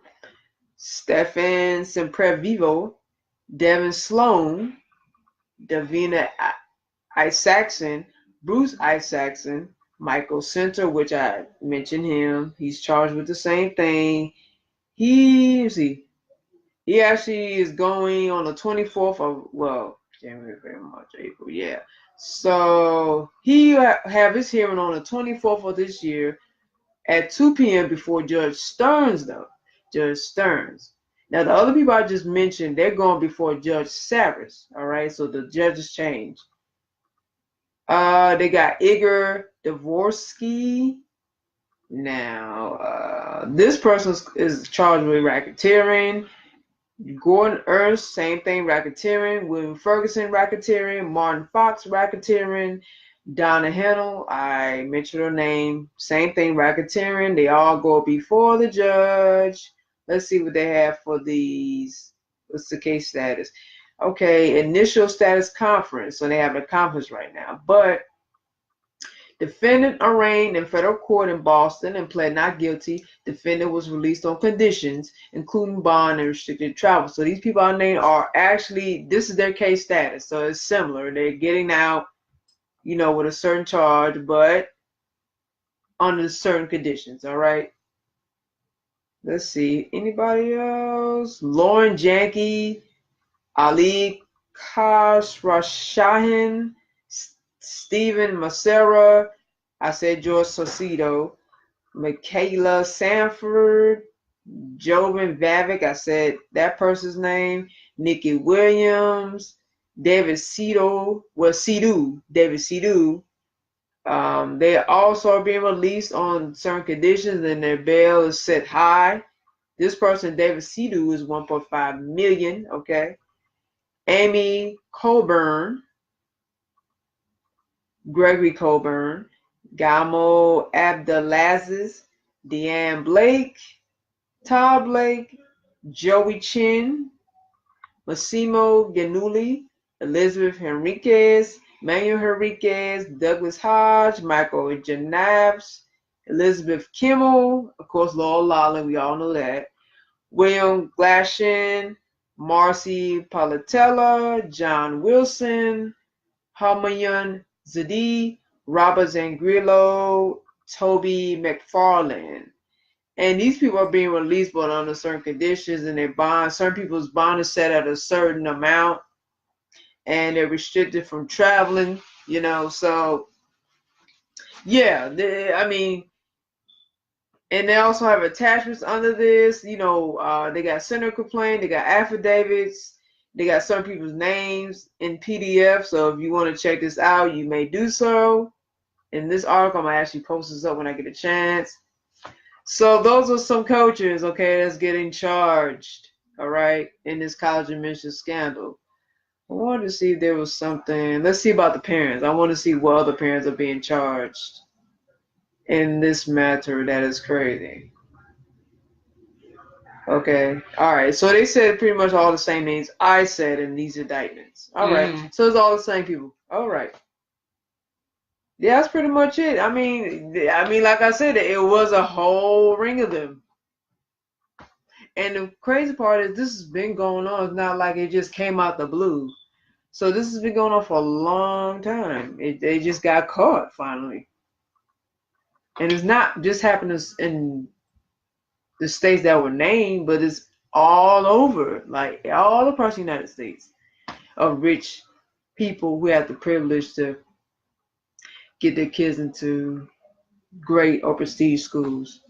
Stefan Semprevivo, Devin Sloan, Davina Isaacson, Bruce Isaacson, Michael Center, which I mentioned him. He's charged with the same thing. He actually is going on the 24th of, January, February, March, April, yeah. So he have his hearing on the 24th of this year at 2 p.m. before Judge Stearns, though. Judge Stearns. Now, the other people I just mentioned, they're going before Judge Saris, all right? So the judges change. They got Igor Dvorsky. Now, this person is charged with racketeering. Gordon Ernst, same thing, racketeering. William Ferguson, racketeering. Martin Fox, racketeering. Donna Hennell, I mentioned her name, same thing, racketeering. They all go before the judge. Let's see what they have for these. What's the case status? Okay, initial status conference. So they have a conference right now. But defendant arraigned in federal court in Boston and pled not guilty. Defendant was released on conditions, including bond and restricted travel. So these people I named are actually, this is their case status. So it's similar. They're getting out, with a certain charge, but under certain conditions. All right. Let's see. Anybody else? Lauren Janke, Ali Khosrowshahin, Stephen Macera, I said George Saucedo, Michaela Sanford, Jovan Vavick, I said that person's name, Nikki Williams, David Sidhu, David Sidhu. They also are being released on certain conditions and their bail is set high. This person, David Sidhu, is 1.5 million, okay? Amy Colburn, Gregory Colburn, Gamo Abdelaziz, Deanne Blake, Todd Blake, Joey Chin, Massimo Ganuli, Elizabeth Henriquez, Manuel Henriquez, Douglas Hodge, Michael Janabs, Elizabeth Kimmel, of course, Laura Lawlin, we all know that, William Glashin, Marcy Palatella, John Wilson, Hamayan Zadi, Robert Zangrillo, Toby McFarland. And these people are being released but under certain conditions and their bond. Certain people's bond is set at a certain amount and they're restricted from traveling, so yeah, and they also have attachments under this, they got center complaint, they got affidavits, they got certain people's names in PDF. So if you want to check this out, you may do so. In this article, I'm going to actually post this up when I get a chance. So those are some coaches, okay, that's getting charged, all right, in this college admission scandal. I wanted to see if there was something. Let's see about the parents. I want to see what other parents are being charged in this matter. That is crazy. Okay. All right. So they said pretty much all the same names I said in these indictments. All right. So it's all the same people. All right. Yeah, that's pretty much it. I mean, like I said, it was a whole ring of them. And the crazy part is this has been going on. It's not like it just came out the blue. So this has been going on for a long time. They just got caught finally. And it's not just happening in the states that were named, but it's all over, like all across the United States, of rich people who have the privilege to get their kids into great or prestige schools.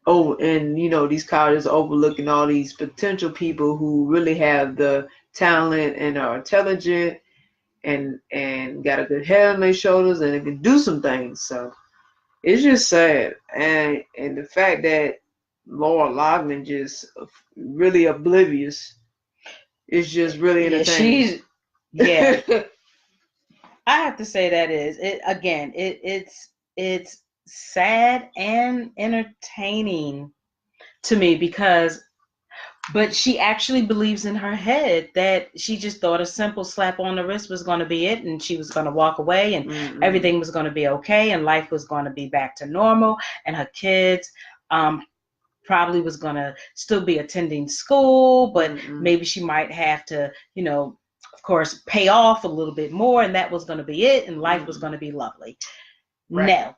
Oh, and these colleges are overlooking all these potential people who really have the talent and are intelligent and got a good head on their shoulders and they can do some things. So it's just sad, and the fact that Laura Loughlin just really oblivious is just really Yeah, entertaining. yeah. I have to say that is it again. It's sad and entertaining to me because, but she actually believes in her head that she just thought a simple slap on the wrist was going to be it, and she was going to walk away, and everything was going to be okay, and life was going to be back to normal, and her kids probably was going to still be attending school, but maybe she might have to, of course, pay off a little bit more, and that was going to be it, and life was going to be lovely. Right. No.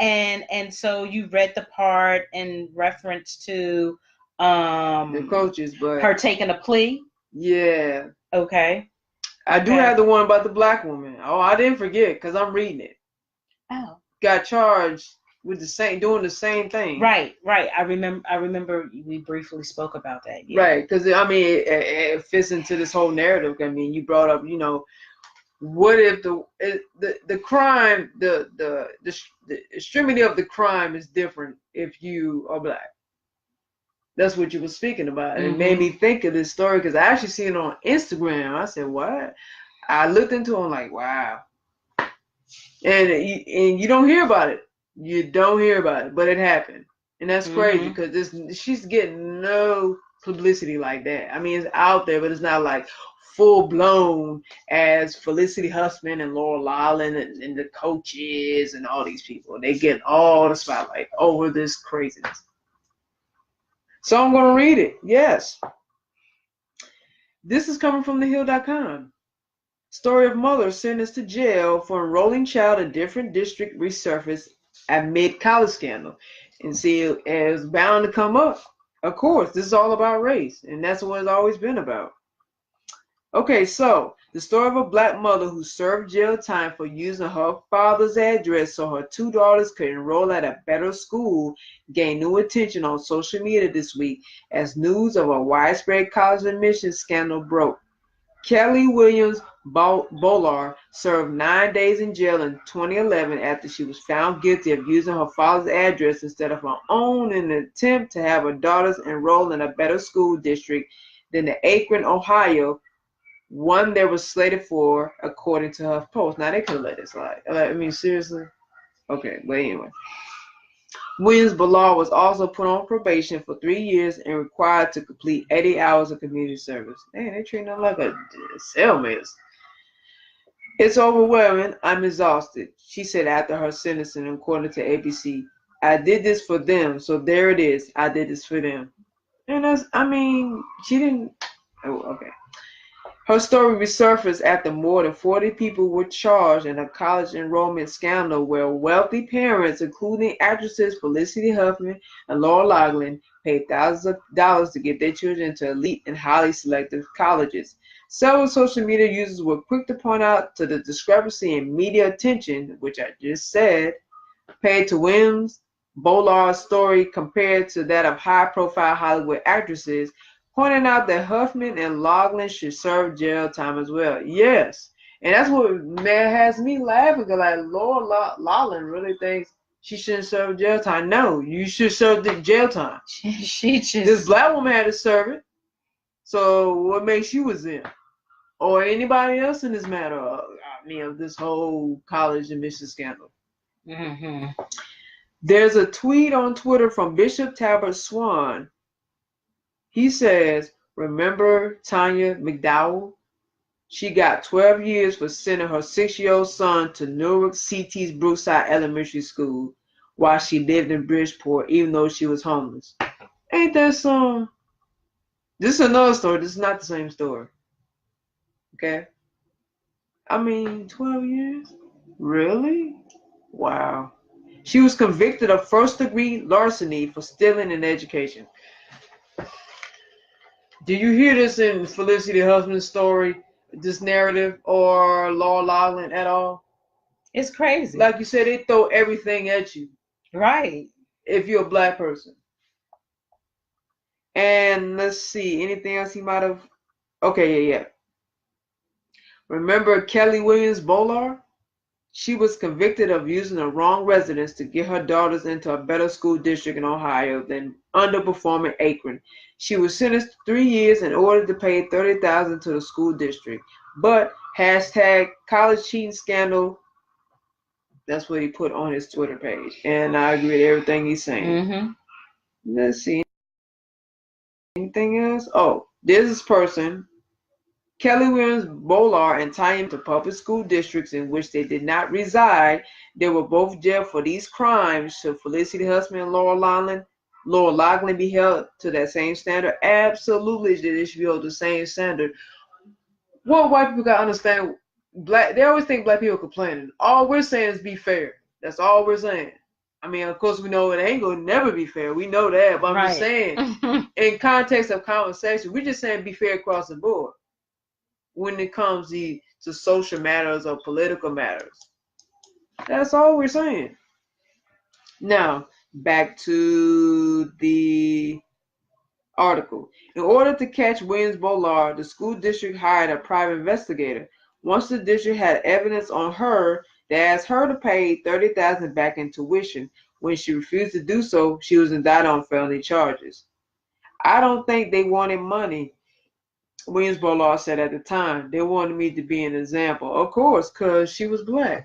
and so you read the part in reference to the coaches, but her taking a plea. Yeah. Okay. I do have the one about the black woman. Oh, I didn't forget because I'm reading it. Oh. Got charged with doing the same thing. Right. I remember we briefly spoke about that. Yeah. Right, because I mean it fits into this whole narrative. I mean, you brought up, what if the crime, the extremity of the crime is different if you are black? That's what you were speaking about. It made me think of this story because I actually seen it on Instagram. I said, what? I looked into it, I'm like, wow. And you don't hear about it. You don't hear about it, but it happened. And that's crazy because she's getting no publicity like that. I mean, it's out there, but it's not like full blown as Felicity Huffman and Laura Loughlin and the coaches and all these people. They get all the spotlight over this craziness. So I'm going to read it. Yes. This is coming from thehill.com. Story of mother sentenced to jail for enrolling child in different district resurfaced amid college scandal. And see, it's bound to come up. Of course, this is all about race, and that's what it's always been about. Okay, so the story of a black mother who served jail time for using her father's address so her two daughters could enroll at a better school gained new attention on social media this week as news of a widespread college admissions scandal broke. Kelly Williams Bolar served 9 days in jail in 2011 after she was found guilty of using her father's address instead of her own in an attempt to have her daughters enroll in a better school district than the Akron, Ohio one they were slated for, according to her post. Now, they could have let it slide. I mean, seriously? Okay, but anyway. Williams Ballard was also put on probation for 3 years and required to complete 80 hours of community service. Man, they treat her like a cellmate. It's overwhelming. I'm exhausted, she said after her sentencing, according to ABC. I did this for them, so there it is. I did this for them. And she didn't. Oh, okay. Her story resurfaced after more than 40 people were charged in a college enrollment scandal where wealthy parents, including actresses Felicity Huffman and Laura Loughlin, paid thousands of dollars to get their children into elite and highly selective colleges. Several social media users were quick to point out to the discrepancy in media attention, which I just said, paid to Williams Bollard's story compared to that of high-profile Hollywood actresses, pointing out that Huffman and Loughlin should serve jail time as well. Yes. And that's what has me laughing, because like Laura Loughlin really thinks she shouldn't serve jail time. No, you should serve the jail time. She just... This black woman had to serve it. So what makes you exempt? Or anybody else in this matter, of this whole college admission scandal. There's a tweet on Twitter from Bishop Talbot Swan. He says, remember Tanya McDowell? She got 12 years for sending her 6-year-old son to Newark City's Brookside Elementary School while she lived in Bridgeport, even though she was homeless. Ain't that some? This is another story. This is not the same story. Okay? I mean, 12 years? Really? Wow. She was convicted of first-degree larceny for stealing an education. Do you hear this in Felicity Huffman's story, this narrative, or Laura Loughlin at all? It's crazy. Like you said, they throw everything at you. Right. If you're a black person. And let's see, anything else he might have? Okay, yeah. Remember Kelly Williams Bolar? She was convicted of using the wrong residence to get her daughters into a better school district in Ohio than underperforming Akron. She was sentenced to 3 years in order to pay $30,000 to the school district. But hashtag college cheating scandal, that's what he put on his Twitter page. And I agree with everything he's saying. Mm-hmm. Let's see. Anything else? Oh, there's this person. Kelly Williams Bolar and Tanya to public school districts in which they did not reside. They were both jailed for these crimes. Should Felicity Huffman and Laura Loughlin be held to that same standard? Absolutely, they should be held to the same standard. What white people gotta understand, they always think black people complaining. All we're saying is be fair. That's all we're saying. I mean, of course, we know it ain't gonna never be fair. We know that, but I'm just saying, in context of conversation, we're just saying be fair across the board when it comes to social matters or political matters. That's all we're saying. Now, back to the article. In order to catch Williams Bolar, the school district hired a private investigator. Once the district had evidence on her, they asked her to pay $30,000 back in tuition. When she refused to do so, she was indicted on felony charges. I don't think they wanted money. Williams Bolar said at the time, they wanted me to be an example. Of course, because she was black.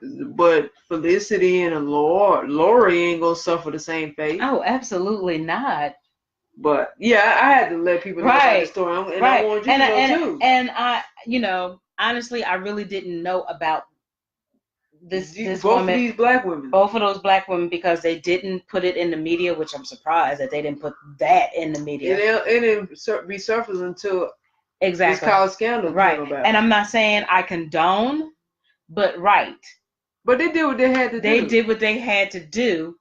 But Felicity and Lori ain't going to suffer the same fate. Oh, absolutely not. But, yeah, I had to let people know about the story. And I wanted you to know, too. And I, honestly, I really didn't know about this both woman, of these black women. Both of those black women, because they didn't put it in the media, which I'm surprised that they didn't put that in the media. It didn't resurface until this college scandal came about. And I'm not saying I condone, but But they did what they had to do. They did what they had to do.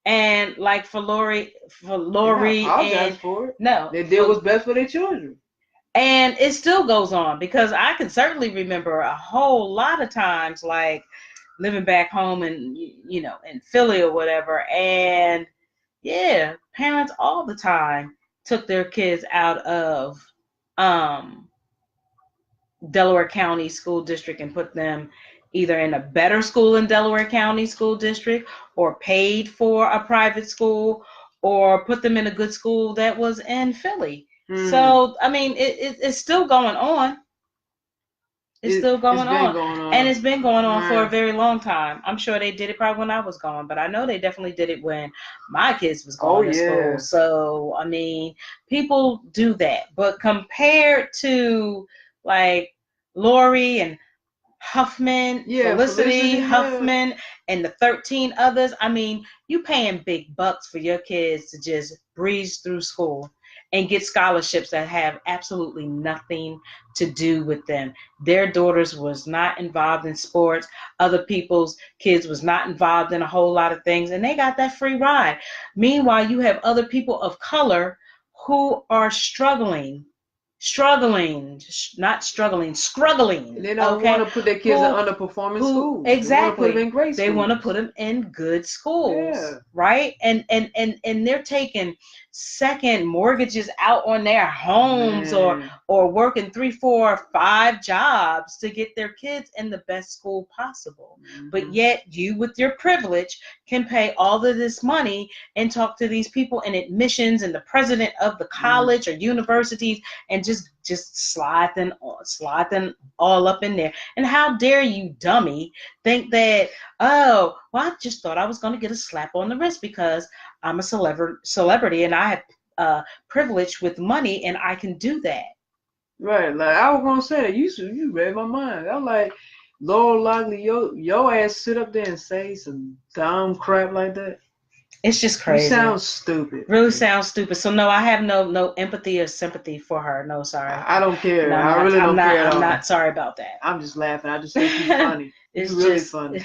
And like for Lori apologize for it. No. They did what's best for their children. And it still goes on, because I can certainly remember a whole lot of times, like living back home and in Philly or whatever, and yeah, parents all the time took their kids out of Delaware County School District and put them either in a better school in Delaware County School District, or paid for a private school, or put them in a good school that was in Philly. So I mean, it's still going on. It's still going on. And it's been going on for a very long time. I'm sure they did it probably when I was gone, but I know they definitely did it when my kids was going to school. So, I mean, people do that. But compared to, like, Lori and Huffman, Felicity Huffman, and the 13 others, I mean, you paying big bucks for your kids to just breeze through school and get scholarships that have absolutely nothing to do with them. Their daughters was not involved in sports. Other people's kids was not involved in a whole lot of things, and they got that free ride. Meanwhile, you have other people of color who are struggling. And they don't want to put their kids in underperforming schools. Exactly. They want to put them in great schools. They want to put them in good schools, right? And they're taking second mortgages out on their homes, or working 3, 4, 5 jobs to get their kids in the best school possible. But yet you, with your privilege, can pay all of this money and talk to these people in admissions and the president of the college or universities, and just slide them all up in there. And how dare you, dummy, think that, oh, well, I just thought I was going to get a slap on the wrist because I'm a celebrity and I have privilege with money and I can do that. Right, like I was gonna say that you read my mind. I'm like, Lord likely your ass sit up there and say some dumb crap like that. It's just You crazy. sound stupid. Really sounds stupid. So no, I have no empathy or sympathy for her. No, sorry. I don't care. No, I'm I not. really I'm don't not. care at I'm all. not sorry about that. I'm just laughing. I just think you're funny. You're It's really just. funny.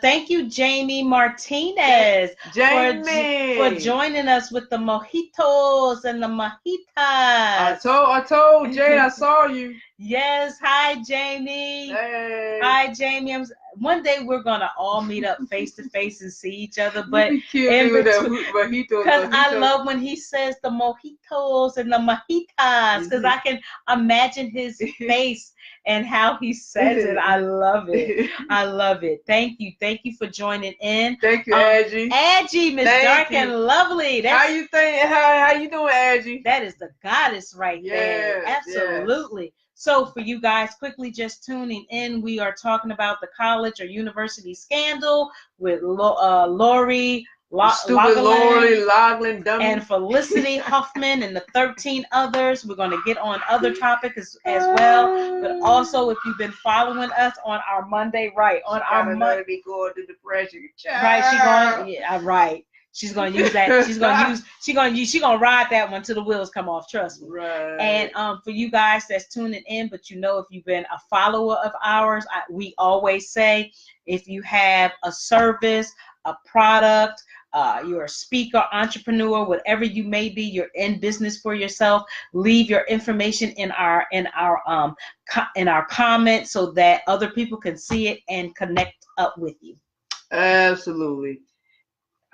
Thank you, Jamie Martinez, for Jamie. joining us with the mojitos and the mojitas. I told Jade I saw you. Yes, hi Jamie. Hey. Hi Jamie. One day we're gonna all meet up face to face and see each other. But You be cute with that mojito. because I love when he says the mojitos and the mojitas, because I can imagine his face and how he says it. I love it. I love it. Thank you for joining in. Thank you, Angie. Angie, Miss Dark and Lovely. How you doing, Angie? That is the goddess right there. Absolutely. Yes. So for you guys quickly just tuning in, we are talking about the college or university scandal with Lori Loughlin, dummy. and Felicity Huffman and the 13 others. We're going to get on other topics as well. But also, if you've been following us on our Monday, on our Monday, be going to depression. Right, she's gonna use that. She's gonna ride that one till the wheels come off. Trust me. Right. And for you guys that's tuning in, but if you've been a follower of ours, we always say if you have a service, a product, you're a speaker, entrepreneur, whatever you may be, you're in business for yourself, leave your information in our comments so that other people can see it and connect up with you. Absolutely.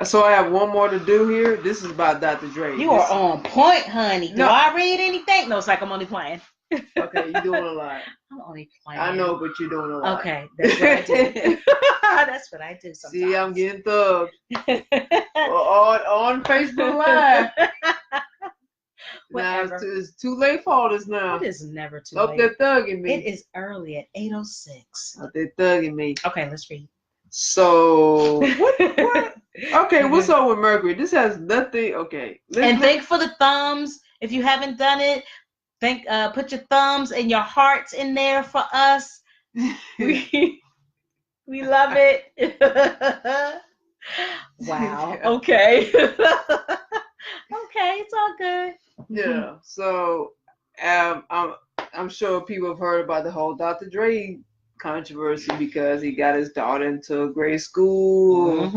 So I have one more to do here. This is about Dr. Dre. You are on point, honey. Do I read anything? No, it's like I'm only playing. Okay, you're doing a lot. I'm only playing. I know, but you're doing a lot. Okay, that's what I do. That's what I do sometimes. See, I'm getting thugged. on Facebook Live. Now it's too late for all this now. It is never too late. Up there thugging me. It is early at 8:06. Up there thugging me. Okay, let's read. So what? Okay, what's up with Mercury? This has nothing. Okay. Thank for the thumbs. If you haven't done it, put your thumbs and your hearts in there for us. We love it. Wow. Okay. Okay, it's all good. Yeah. So I'm sure people have heard about the whole Dr. Dre controversy because he got his daughter into a great school,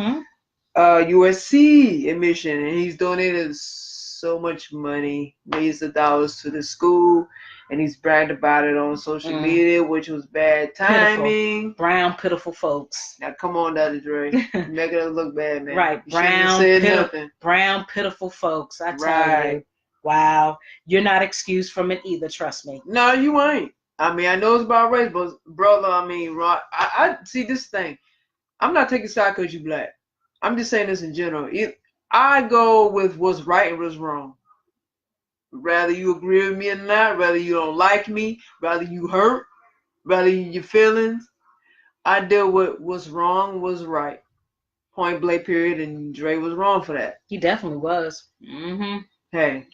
USC admission, and he's donated so much money, millions of dollars to the school, and he's bragged about it on social media, which was bad timing. Pitiful folks. Now come on, Dr. Dre, making it look bad, man. Right, brown, pitiful folks. I tell you, wow, you're not excused from it either. Trust me. No, you ain't. I mean, I know it's about race, but brother, I mean, I see this thing. I'm not taking side because you black. I'm just saying this in general. I go with what's right and what's wrong. Rather you agree with me or not, rather you don't like me, rather you hurt, rather your feelings. I deal with what's wrong, what's right. Point blank period, and Dre was wrong for that. He definitely was. Hey.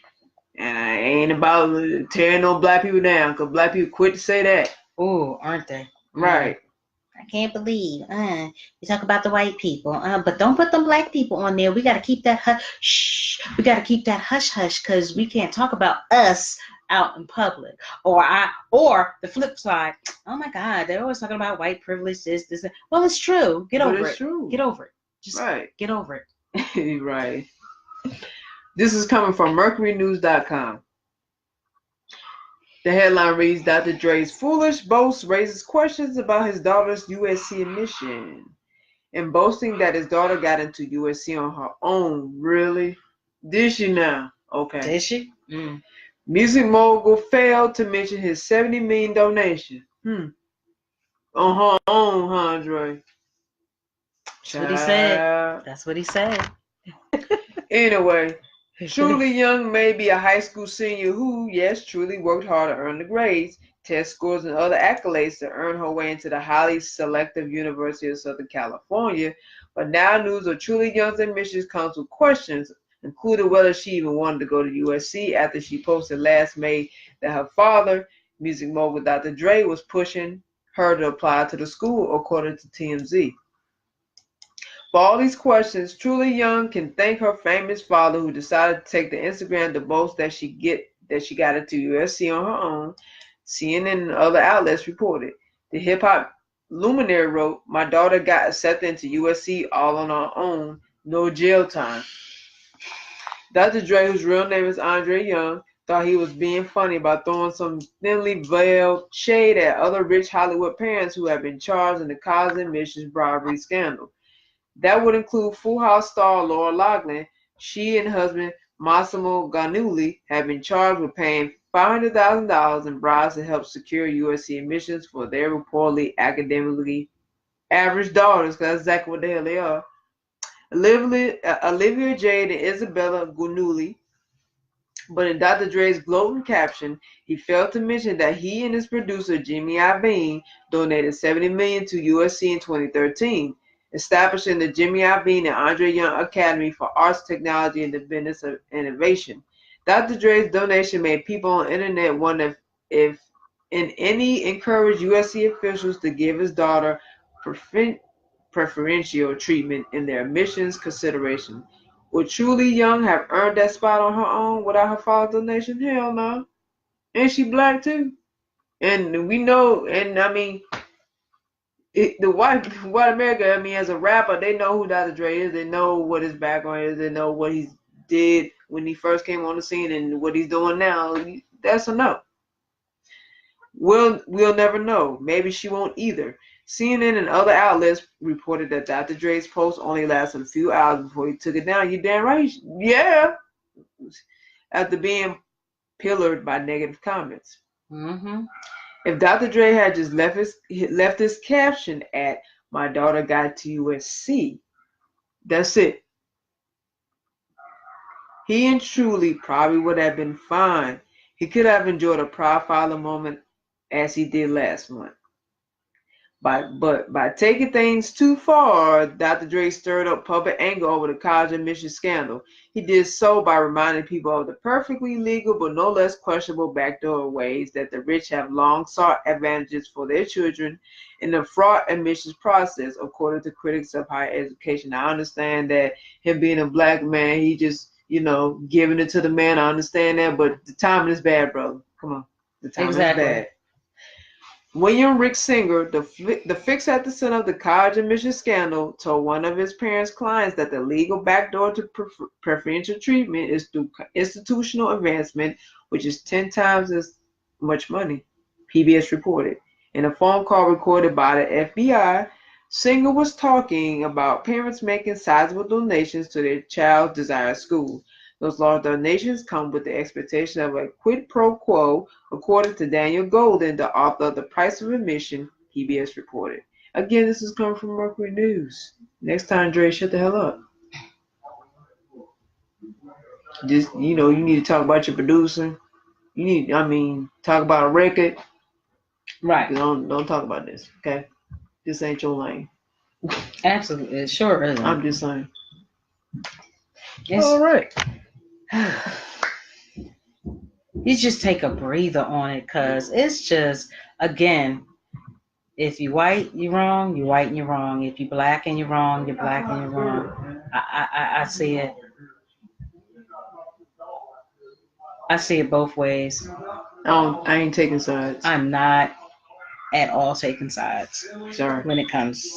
And I ain't about tearing no black people down, because black people quit to say that. Oh, aren't they? Right. I can't believe. You talk about the white people, but don't put them black people on there. We got to keep that hush. We got to keep that hush hush because we can't talk about us out in public. Or the flip side. Oh my God, they're always talking about white privilege. This. Well, it's true. Get over it. True. Get over it. Just get over it. Right. This is coming from MercuryNews.com. The headline reads, Dr. Dre's foolish boast raises questions about his daughter's USC admission. And boasting that his daughter got into USC on her own. Really? Did she now? Okay. Did she? Music mogul failed to mention his $70 million donation. On her own, huh, Dre? That's what he said. That's what he said. Anyway. Truly Young may be a high school senior who, yes, truly worked hard to earn the grades, test scores, and other accolades to earn her way into the highly selective University of Southern California. But now news of Truly Young's admissions comes with questions including whether she even wanted to go to USC after she posted last May that her father, music mogul Dr. Dre, was pushing her to apply to the school, according to TMZ. For all these questions, Truly Young can thank her famous father, who decided to take to Instagram to boast that she got into USC on her own. CNN and other outlets reported. The hip hop luminary wrote, "My daughter got accepted into USC all on her own, no jail time." Dr. Dre, whose real name is Andre Young, thought he was being funny by throwing some thinly veiled shade at other rich Hollywood parents who have been charged in the college admissions bribery scandal. That would include Full House star Laura Loughlin. She and husband Massimo Ganulli have been charged with paying $500,000 in bribes to help secure USC admissions for their reportedly academically average daughters, because that's exactly what the hell they are. Olivia Jade and Isabella Ganulli. But in Dr. Dre's gloating caption, he failed to mention that he and his producer Jimmy Iovine donated $70 million to USC in 2013, establishing the Jimmy Iovine and Andre Young Academy for Arts, Technology, and the Business of Innovation. Dr. Dre's donation made people on the internet wonder if in any encouraged USC officials to give his daughter preferential treatment in their admissions consideration. Would Truly Young have earned that spot on her own without her father's donation? Hell no. And she black too. And we know, and I mean, the white America, I mean, as a rapper, they know who Dr. Dre is. They know what his background is. They know what he did when he first came on the scene and what he's doing now. That's a no. We'll never know. Maybe she won't either. CNN and other outlets reported that Dr. Dre's post only lasted a few hours before he took it down. You damn right. Yeah. After being pillared by negative comments. Mm-hmm. If Dr. Dre had just left his caption at "My daughter got to USC," that's it. He and Truly probably would have been fine. He could have enjoyed a proud father moment as he did last month. But by taking things too far, Dr. Dre stirred up public anger over the college admissions scandal. He did so by reminding people of the perfectly legal but no less questionable backdoor ways that the rich have long sought advantages for their children in the fraught admissions process, according to critics of higher education. I understand that him being a black man, he just, giving it to the man. I understand that, but the timing is bad, brother. Come on. The timing is bad. William Rick Singer, the fix at the center of the college admissions scandal, told one of his parents' clients that the legal backdoor to preferential treatment is through institutional advancement, which is 10 times as much money, PBS reported. In a phone call recorded by the FBI, Singer was talking about parents making sizable donations to their child's desired school. Those large donations come with the expectation of a quid pro quo, according to Daniel Golden, the author of The Price of Admission, PBS reported. Again, this is coming from Mercury News. Next time, Dre, shut the hell up. Just, you need to talk about your producer. You need, talk about a record. Right. Don't talk about this, okay? This ain't your lane. Absolutely. It sure isn't. I'm just saying. All right. You just take a breather on it, because it's just, again, if you white, you're wrong. You're white and you're wrong. If you black and you're wrong, you're black and you're wrong. I see it. I see it both ways. I ain't taking sides. I'm not at all taking sides. Sorry. When it comes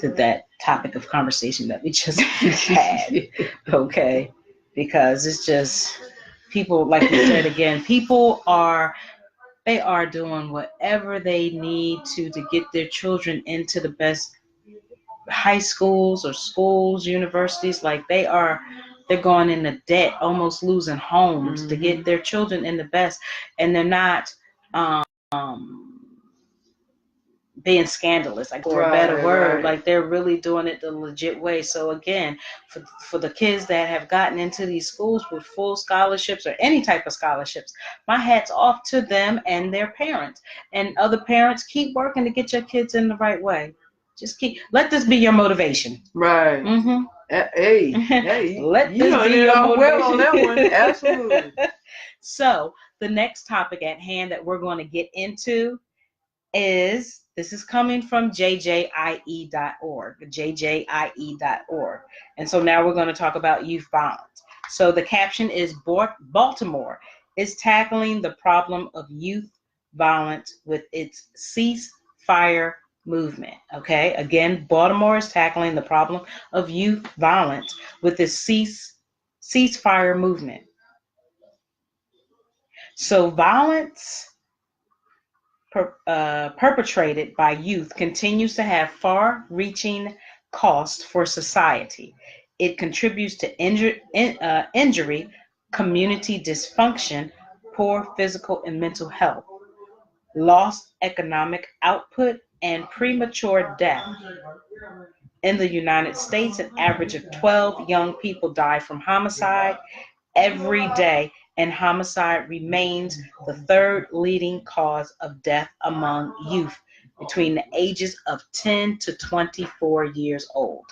to that topic of conversation that we just had. Okay. Because it's just, people, like you said again, people are doing whatever they need to get their children into the best high schools or schools, universities. Like they're going into debt, almost losing homes to get their children in the best, and they're not being scandalous, like, for a better word. Right. Like they're really doing it the legit way. So again, for the kids that have gotten into these schools with full scholarships or any type of scholarships, my hat's off to them and their parents. And other parents, keep working to get your kids in the right way. Just let this be your motivation. Right. Mm-hmm. Hey, Let you this done be it your off well on that one. motivation. Absolutely. So the next topic at hand that we're going to get into is, this is coming from jjie.org, jjie.org. And so now we're going to talk about youth violence. So the caption is, Baltimore is tackling the problem of youth violence with its ceasefire movement. Okay, again, Baltimore is tackling the problem of youth violence with its ceasefire movement. So violence perpetrated by youth continues to have far-reaching costs for society. It contributes to injury, community dysfunction, poor physical and mental health, lost economic output, and premature death. In the United States, an average of 12 young people die from homicide every day, and homicide remains the third leading cause of death among youth between the ages of 10 to 24 years old.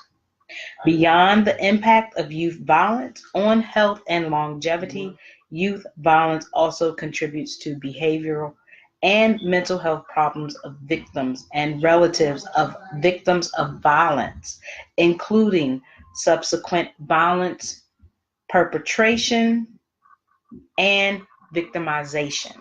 Beyond the impact of youth violence on health and longevity, youth violence also contributes to behavioral and mental health problems of victims and relatives of victims of violence, including subsequent violence perpetration and victimization.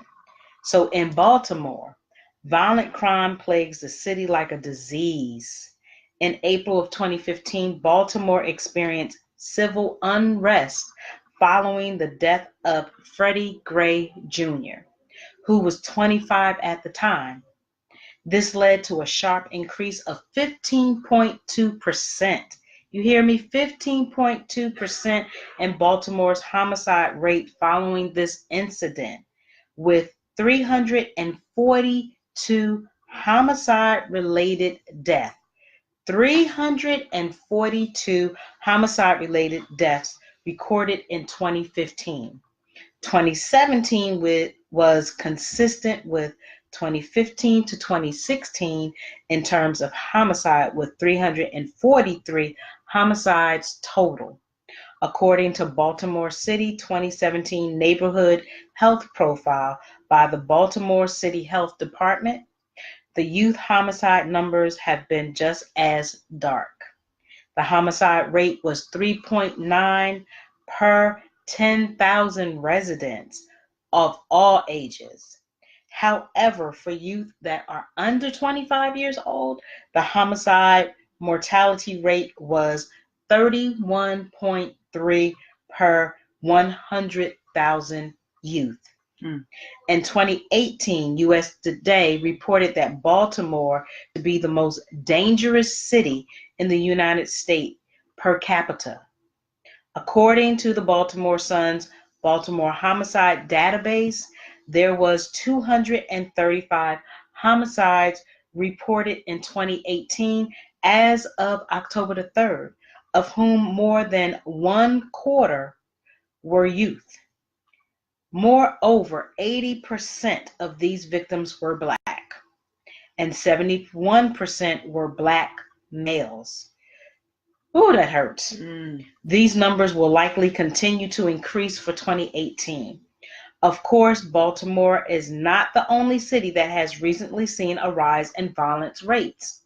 So in Baltimore, violent crime plagues the city like a disease. In April of 2015, Baltimore experienced civil unrest following the death of Freddie Gray Jr., who was 25 at the time. This led to a sharp increase of 15.2%. You hear me? 15.2% in Baltimore's homicide rate following this incident, with 342 homicide-related deaths. 342 homicide-related deaths recorded in 2015. 2017 was consistent with 2015 to 2016 in terms of homicide, with 343 homicides total. According to Baltimore City 2017 Neighborhood Health Profile by the Baltimore City Health Department, the youth homicide numbers have been just as dark. The homicide rate was 3.9 per 10,000 residents of all ages. However, for youth that are under 25 years old, the homicide mortality rate was 31.3 per 100,000 youth. In 2018, US Today reported that Baltimore to be the most dangerous city in the United States per capita. According to the Baltimore Sun's Baltimore Homicide Database, there was 235 homicides reported in 2018 as of October the 3rd, of whom more than one quarter were youth. Moreover, 80% of these victims were Black, and 71% were Black males. Ooh, that hurts. These numbers will likely continue to increase for 2018. Of course, Baltimore is not the only city that has recently seen a rise in violence rates.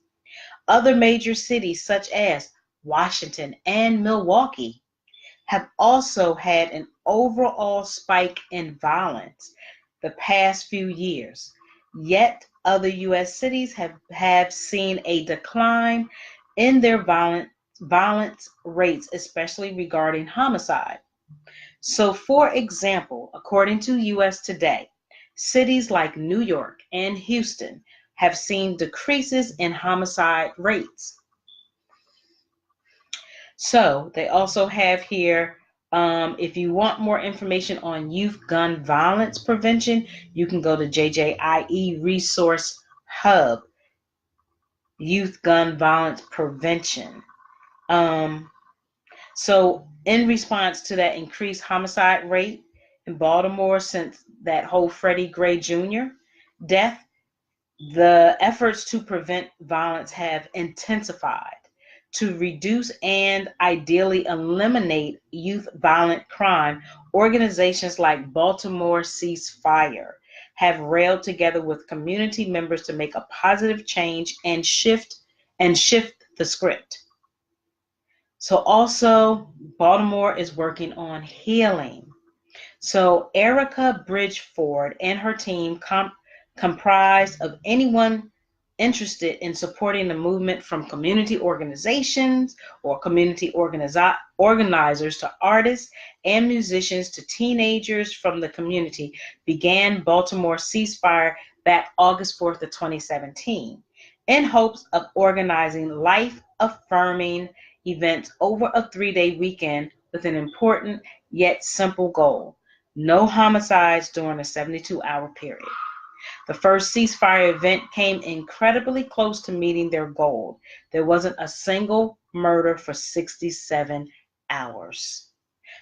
Other major cities, such as Washington and Milwaukee, have also had an overall spike in violence the past few years. Yet other U.S. cities have seen a decline in their violence rates, especially regarding homicide. So, for example, according to U.S. Today, cities like New York and Houston have seen decreases in homicide rates. So they also have here, if you want more information on youth gun violence prevention, you can go to JJIE Resource Hub, Youth Gun Violence Prevention. So in response to that increased homicide rate in Baltimore since that whole Freddie Gray Jr. death, the efforts to prevent violence have intensified. to reduce and ideally eliminate youth violent crime, organizations like Baltimore Ceasefire have railed together with community members to make a positive change and shift the script. So also Baltimore is working on healing. So Erica Bridgeford and her team comprised of anyone interested in supporting the movement, from community organizations or community organizers to artists and musicians to teenagers from the community, began Baltimore Ceasefire back August 4th of 2017 in hopes of organizing life-affirming events over a 3-day weekend with an important yet simple goal: no homicides during a 72-hour period. The first ceasefire event came incredibly close to meeting their goal. There wasn't a single murder for 67 hours,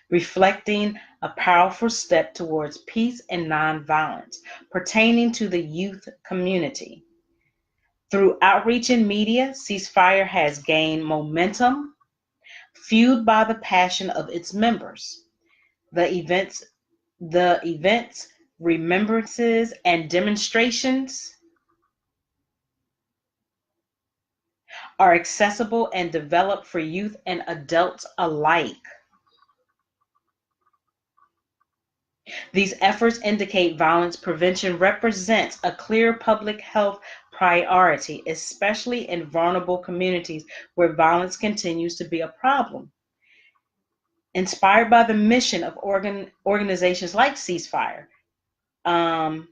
reflecting a powerful step towards peace and nonviolence pertaining to the youth community. Through outreach and media, ceasefire has gained momentum, fueled by the passion of its members. The events The events, remembrances, and demonstrations are accessible and developed for youth and adults alike. These efforts indicate violence prevention represents a clear public health priority, especially in vulnerable communities where violence continues to be a problem. Inspired by the mission of organizations like Ceasefire, um,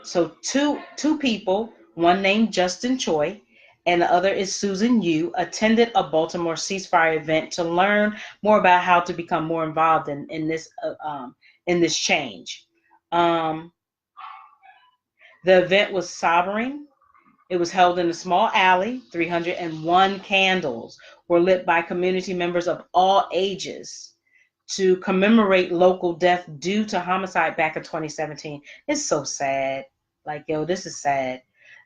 so two people, one named Justin Choi and the other is Susan Yu, attended a Baltimore ceasefire event to learn more about how to become more involved in this change. Um, the event was sobering. It was held in a small alley. 301 candles were lit by community members of all ages to commemorate local death due to homicide back in 2017. It's so sad. Like, yo, this is sad.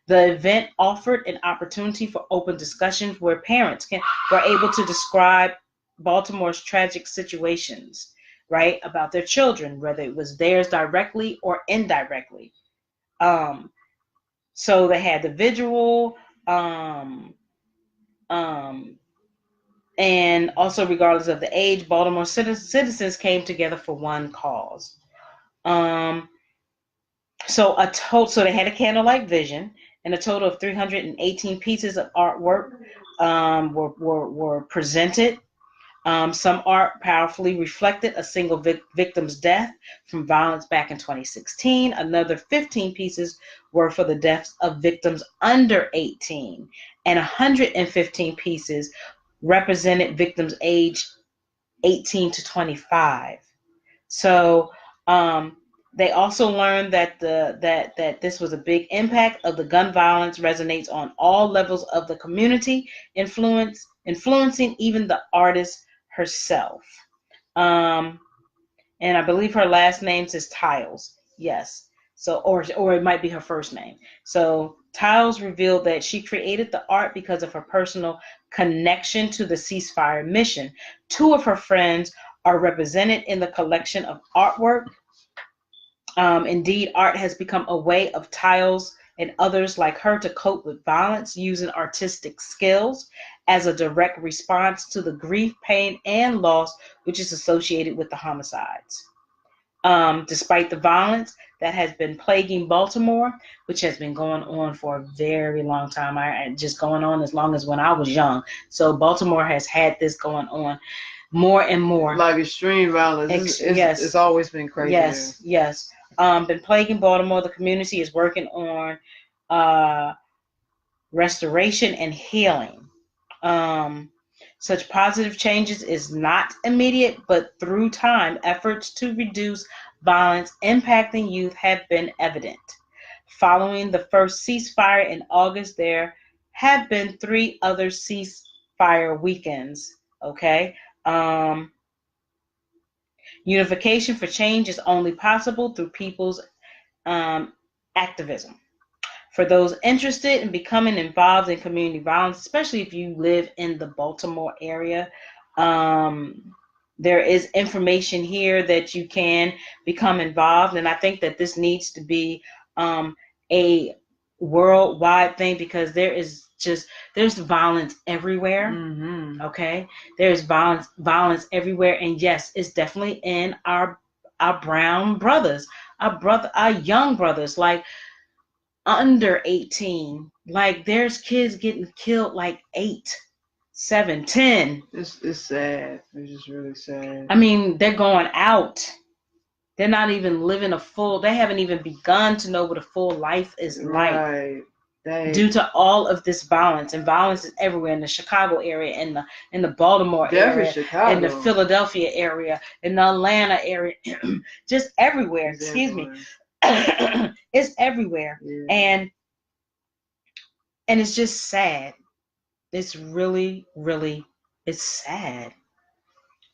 The event offered an opportunity for open discussions where were able to describe Baltimore's tragic situations, right, about their children, whether it was theirs directly or indirectly. Um, so they had the visual, um, um, and also regardless of the age, Baltimore citizens came together for one cause. Um, so they had a candlelight vision, and a total of 318 pieces of artwork were presented. Some art powerfully reflected a single victim's death from violence back in 2016. Another 15 pieces were for the deaths of victims under 18, and 115 pieces represented victims aged 18 to 25. So they also learned that this was a big impact of the gun violence resonates on all levels of the community, influencing even the artist herself. Um, and I believe her last name is Tiles. Yes. So, or it might be her first name. So Tiles revealed that she created the art because of her personal connection to the ceasefire mission. Two of her friends are represented in the collection of artwork. Indeed, art has become a way of Tiles and others like her to cope with violence using artistic skills as a direct response to the grief, pain, and loss which is associated with the homicides. Despite the violence that has been plaguing Baltimore, which has been going on for a very long time, just going on as long as when I was young. So Baltimore has had this going on more and more. Like extreme violence. Yes. It's always been crazy. Yes. Been plaguing Baltimore. The community is working on restoration and healing. Such positive changes is not immediate, but through time, efforts to reduce violence impacting youth have been evident. Following the first ceasefire in August, there have been 3 other ceasefire weekends. Okay. Unification for change is only possible through people's activism. For those interested in becoming involved in community violence, especially if you live in the Baltimore area, there is information here that you can become involved. And I think that this needs to be a worldwide thing, because there's violence everywhere. Mm-hmm. Okay, there's violence everywhere, and yes, it's definitely in our brown brothers, our young brothers, like under 18. Like, there's kids getting killed like 8, 7, 10. It's sad. It's just really sad. I mean, they're going out. They're not even living they haven't even begun to know what a full life is like. Right. Due to all of this violence, and violence is everywhere, in the Chicago area, in the Baltimore area, Chicago. in the Philadelphia area, in the Atlanta area, just everywhere. It's Excuse everywhere. me. It's everywhere. Yeah. And it's just sad. It's really, really, it's sad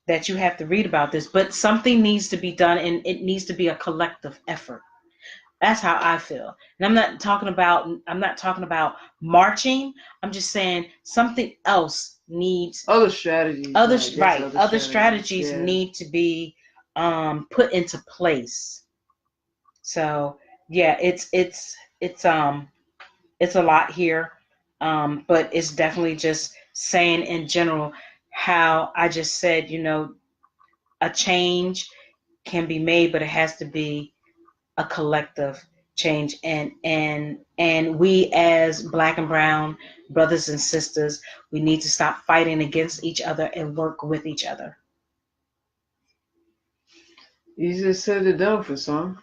that you have to read about this, but something needs to be done, and it needs to be a collective effort. That's how I feel. And I'm not talking about marching. I'm just saying something else needs other strategies. Other strategies yeah. need to be put into place. So yeah, it's a lot here. But it's definitely just saying in general how I just said, a change can be made, but it has to be a collective change, and we as Black and brown brothers and sisters, we need to stop fighting against each other and work with each other. Easier said than done for some.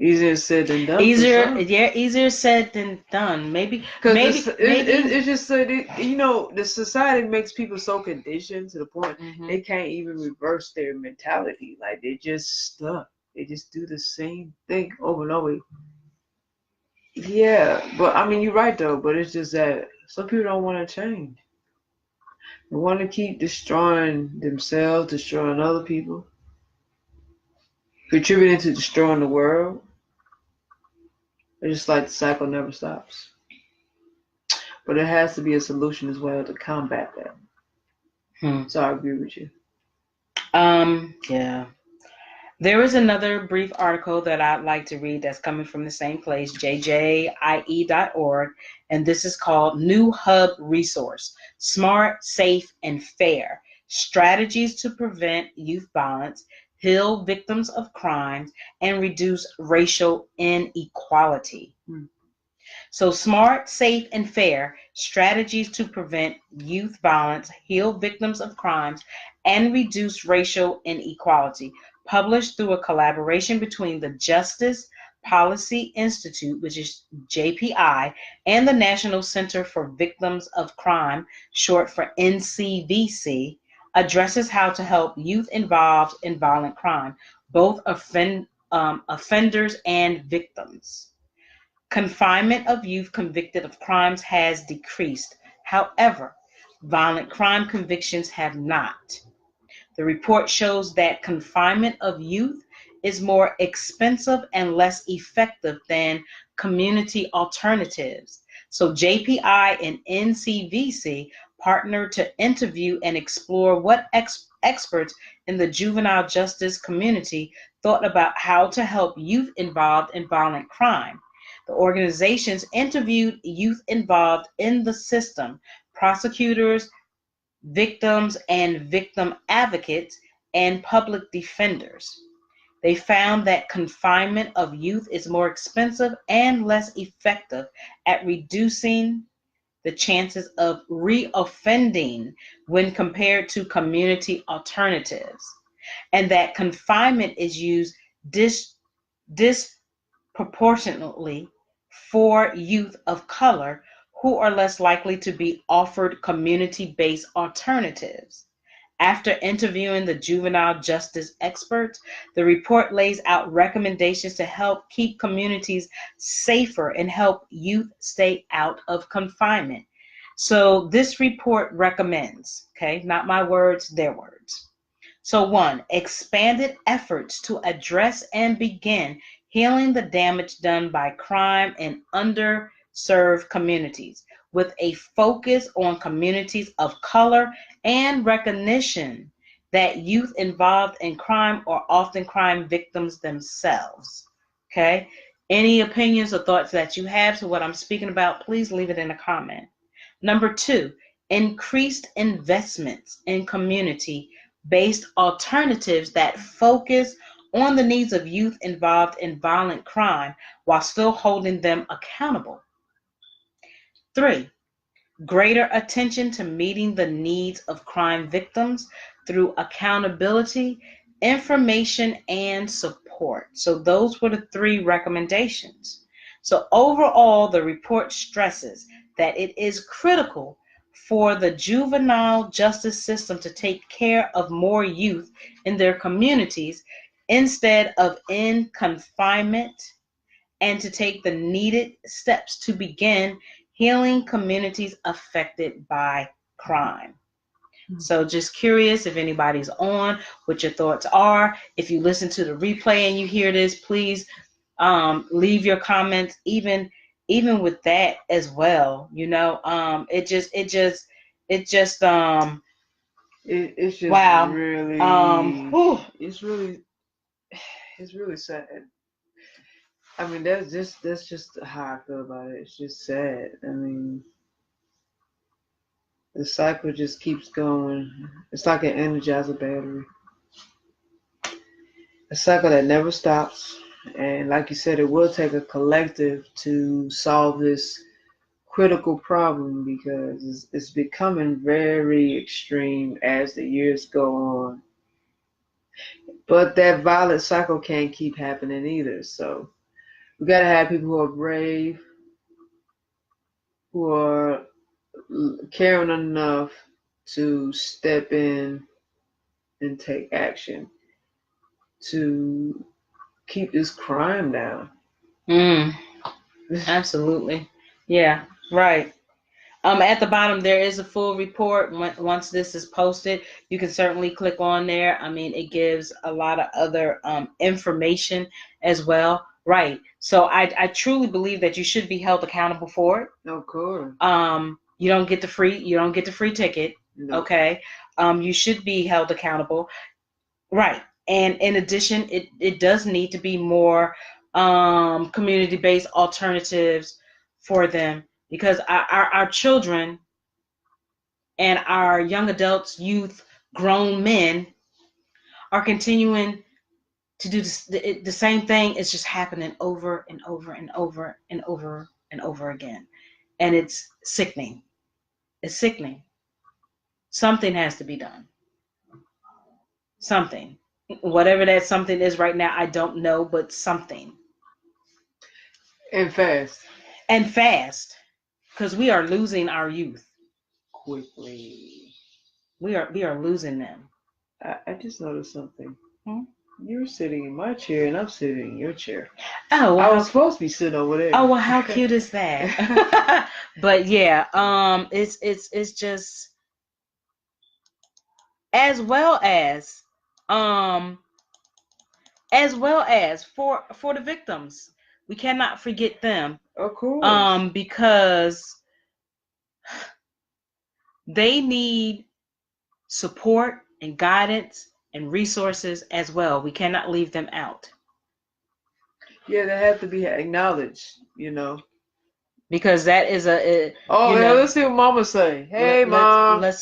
Easier said than done. Easier said than done. Maybe it's just so the society makes people so conditioned to the point they can't even reverse their mentality. Like, they're just stuck. They just do the same thing over and over. Yeah, but I mean, you're right though. But it's just that some people don't want to change. They want to keep destroying themselves, destroying other people, contributing to destroying the world. It's just like the cycle never stops. But there has to be a solution as well to combat that. So I agree with you. Yeah. There is another brief article that I'd like to read that's coming from the same place, jjie.org, and this is called New Hub Resource: Smart, Safe, and Fair Strategies to Prevent Youth Violence, Heal Victims of Crimes, and Reduce Racial Inequality. So, smart, safe, and fair strategies to prevent youth violence, heal victims of crimes, and reduce racial inequality. Published through a collaboration between the Justice Policy Institute, which is JPI, and the National Center for Victims of Crime, short for NCVC, addresses how to help youth involved in violent crime, both offenders and victims. Confinement of youth convicted of crimes has decreased. However, violent crime convictions have not. The report shows that confinement of youth is more expensive and less effective than community alternatives. So JPI and NCVC partnered to interview and explore what experts in the juvenile justice community thought about how to help youth involved in violent crime. The organizations interviewed youth involved in the system, prosecutors, victims and victim advocates, and public defenders. They found that confinement of youth is more expensive and less effective at reducing the chances of reoffending when compared to community alternatives, and that confinement is used disproportionately for youth of color who are less likely to be offered community-based alternatives. After interviewing the juvenile justice experts, the report lays out recommendations to help keep communities safer and help youth stay out of confinement. So this report recommends, okay, not my words, their words. So 1, expanded efforts to address and begin healing the damage done by crime in underserved communities, with a focus on communities of color and recognition that youth involved in crime are often crime victims themselves. Okay? Any opinions or thoughts that you have to what I'm speaking about, please leave it in a comment. Number 2, increased investments in community-based alternatives that focus on the needs of youth involved in violent crime while still holding them accountable. 3, greater attention to meeting the needs of crime victims through accountability, information, and support. So those were the 3 recommendations. So overall, the report stresses that it is critical for the juvenile justice system to take care of more youth in their communities instead of in confinement, and to take the needed steps to begin healing communities affected by crime. So just curious if anybody's on, what your thoughts are. If you listen to the replay and you hear this, please leave your comments even with that as well. You know, it's just It's just wow. really it's really sad. I mean, that's just how I feel about it. It's just sad. I mean, the cycle just keeps going. It's like an energizer battery. A cycle that never stops. And like you said, it will take a collective to solve this critical problem because it's becoming very extreme as the years go on. But that violent cycle can't keep happening either. So we gotta have people who are brave, who are caring enough to step in and take action to keep this crime down. Absolutely. Yeah, right. At the bottom, there is a full report. Once this is posted, you can certainly click on there. I mean, it gives a lot of other information as well. Right. So I truly believe that you should be held accountable for it. Of course. You don't get the free ticket. No. Okay. You should be held accountable. Right. And in addition, it does need to be more community-based alternatives for them, because our children and our young adults, youth, grown men are continuing to do the same thing. It's just happening over and over and over and over and over again. And it's sickening. It's sickening. Something has to be done. Something. Whatever that something is right now, I don't know, but something. And fast. And fast. Because we are losing our youth. Quickly. We are losing them. I just noticed something. You're sitting in my chair and I'm sitting in your chair. Oh, I was supposed to be sitting over there. Oh, well, how cute is that? But yeah, it's just, as well as for the victims, we cannot forget them. Of course. Because they need support and guidance and resources as well. We cannot leave them out. Yeah, they have to be acknowledged, you know. Because that is let's see what Mama say. Hey, Mom. Let's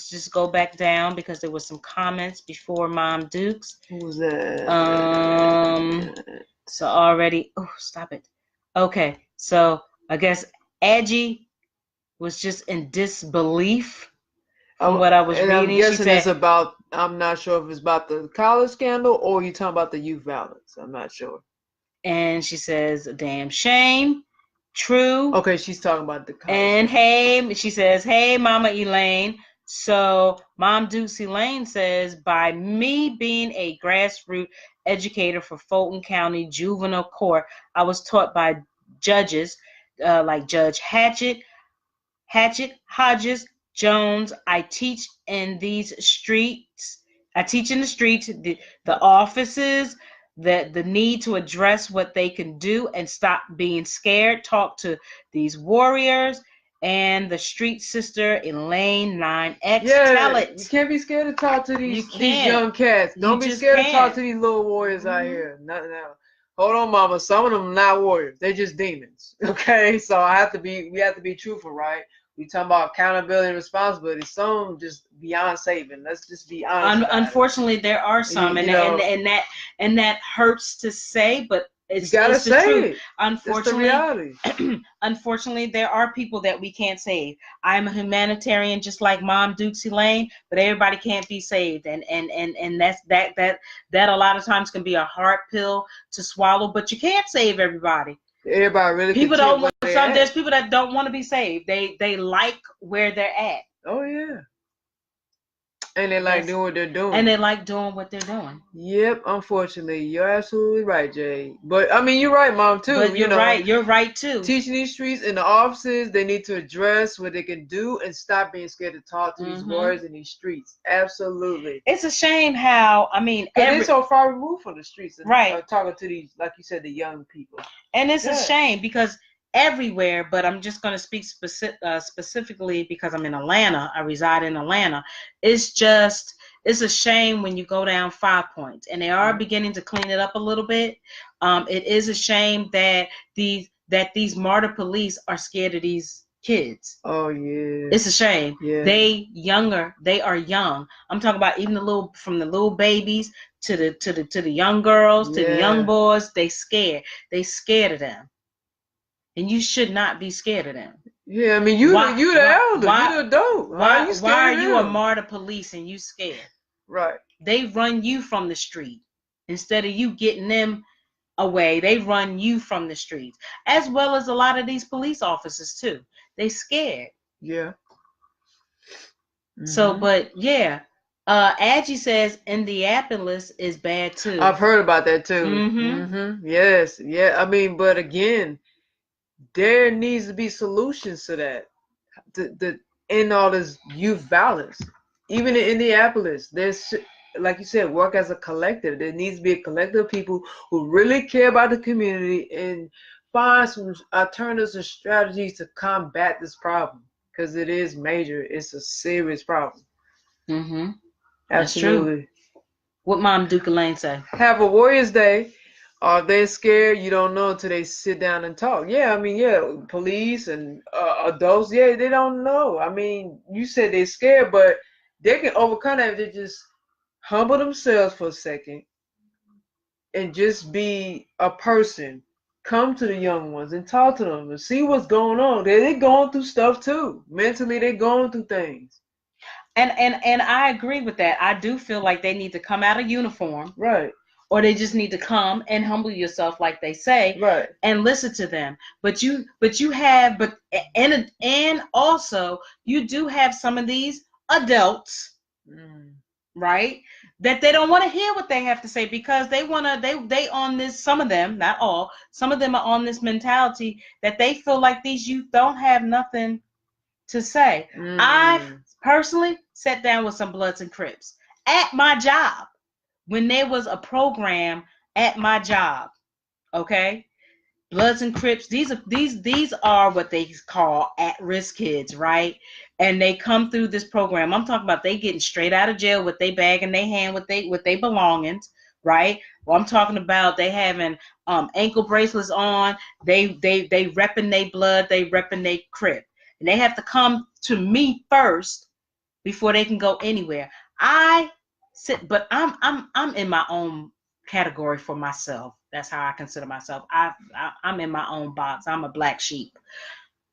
just go back down because there was some comments before Mom Dukes. Who was that? So already, stop it. Okay, so I guess Angie was just in disbelief from what I was reading. I'm guessing it's about, I'm not sure if it's about the college scandal or you talking about the youth violence. I'm not sure. And she says, damn shame. True. Okay, she's talking about the college and scandal. She says, hey, Mama Elaine. So Mom Dukes Elaine says, by me being a grassroots educator for Fulton County Juvenile Court, I was taught by judges like Judge Hatchett, Hodges, Jones. I teach in the streets, the offices, the need to address what they can do and stop being scared. Talk to these warriors and the street sister Elaine 9X. Tell Yeah, you it. can't be scared to talk to You these can't. young cats. You Don't be just scared to talk can't. to these little warriors out here. Nothing else. Hold on, mama. Some of them not warriors. They're just demons. Okay, so we have to be truthful, right? We talking about accountability and responsibility. Some just beyond saving. Let's just be honest about it. Unfortunately, there are some, You know, and that hurts to say, but you gotta it's the say truth. it. That's the Unfortunately, reality. unfortunately, there are people that we can't save. I'm a humanitarian, just like Mom Dukes Elaine, but everybody can't be saved, and that a lot of times can be a hard pill to swallow. But you can't save everybody. Everybody really People content don't where want they some. There's at. people that don't want to be saved. They like where they're at. Oh yeah. And they like Yes. doing what they're doing. And they like doing what they're doing. Yep, unfortunately. You're absolutely right, Jay. But I mean you're right, Mom, too. But You know, you're right too. teaching these streets in the offices, they need to address what they can do and stop being scared to talk to these warriors in these streets. Absolutely. It's a shame how, I mean, Because they're so far removed from the streets and right. talking to these, like you said, the young people. And it's a shame because everywhere, but I'm just going to speak specifically because I'm in Atlanta. I reside in Atlanta. It's a shame when you go down 5 points, and they are beginning to clean it up a little bit. It is a shame that these martyr police are scared of these kids. Oh yeah. It's a shame. Yeah. They are young. I'm talking about even from the little babies to the young girls, to the young boys. They scared of them. And you should not be scared of them. Yeah, I mean you the elder, you the adult. Why are you a martyr police and you scared? Right. They run you from the street. Instead of you getting them away, they run you from the streets. As well as a lot of these police officers too. They scared. Yeah. So, but yeah. Aggie says Indianapolis is bad too. I've heard about that too. Yes. Yeah. I mean, but again, there needs to be solutions to that. The end all this youth violence. Even in Indianapolis, there's, like you said, work as a collective. There needs to be a collective of people who really care about the community and find some alternatives and strategies to combat this problem, because it is major. It's a serious problem. Absolutely. What Mom Duke Elaine say? Have a Warriors Day. Are they scared? You don't know until they sit down and talk. Yeah, I mean, yeah, police and adults, yeah, they don't know. I mean, you said they're scared, but they can overcome that if they just humble themselves for a second and just be a person. Come to the young ones and talk to them and see what's going on. They're going through stuff too. Mentally, they're going through things. And I agree with that. I do feel like they need to come out of uniform. Right. Or they just need to come and humble yourself, like they say, right, and listen to them. And also you do have some of these adults, right, that they don't want to hear what they have to say because they on this. Some of them, not all, some of them are on this mentality that they feel like these youth don't have nothing to say. I've personally sat down with some Bloods and Crips at my job. When there was a program at my job, okay, Bloods and Crips, these are what they call at-risk kids, right? And they come through this program. I'm talking about they getting straight out of jail with their bag in their hand, with they belongings, right? Well, I'm talking about they having ankle bracelets on. They repping their blood, they repping their Crip, and they have to come to me first before they can go anywhere. But I'm in my own category for myself. That's how I consider myself. I'm in my own box. I'm a black sheep.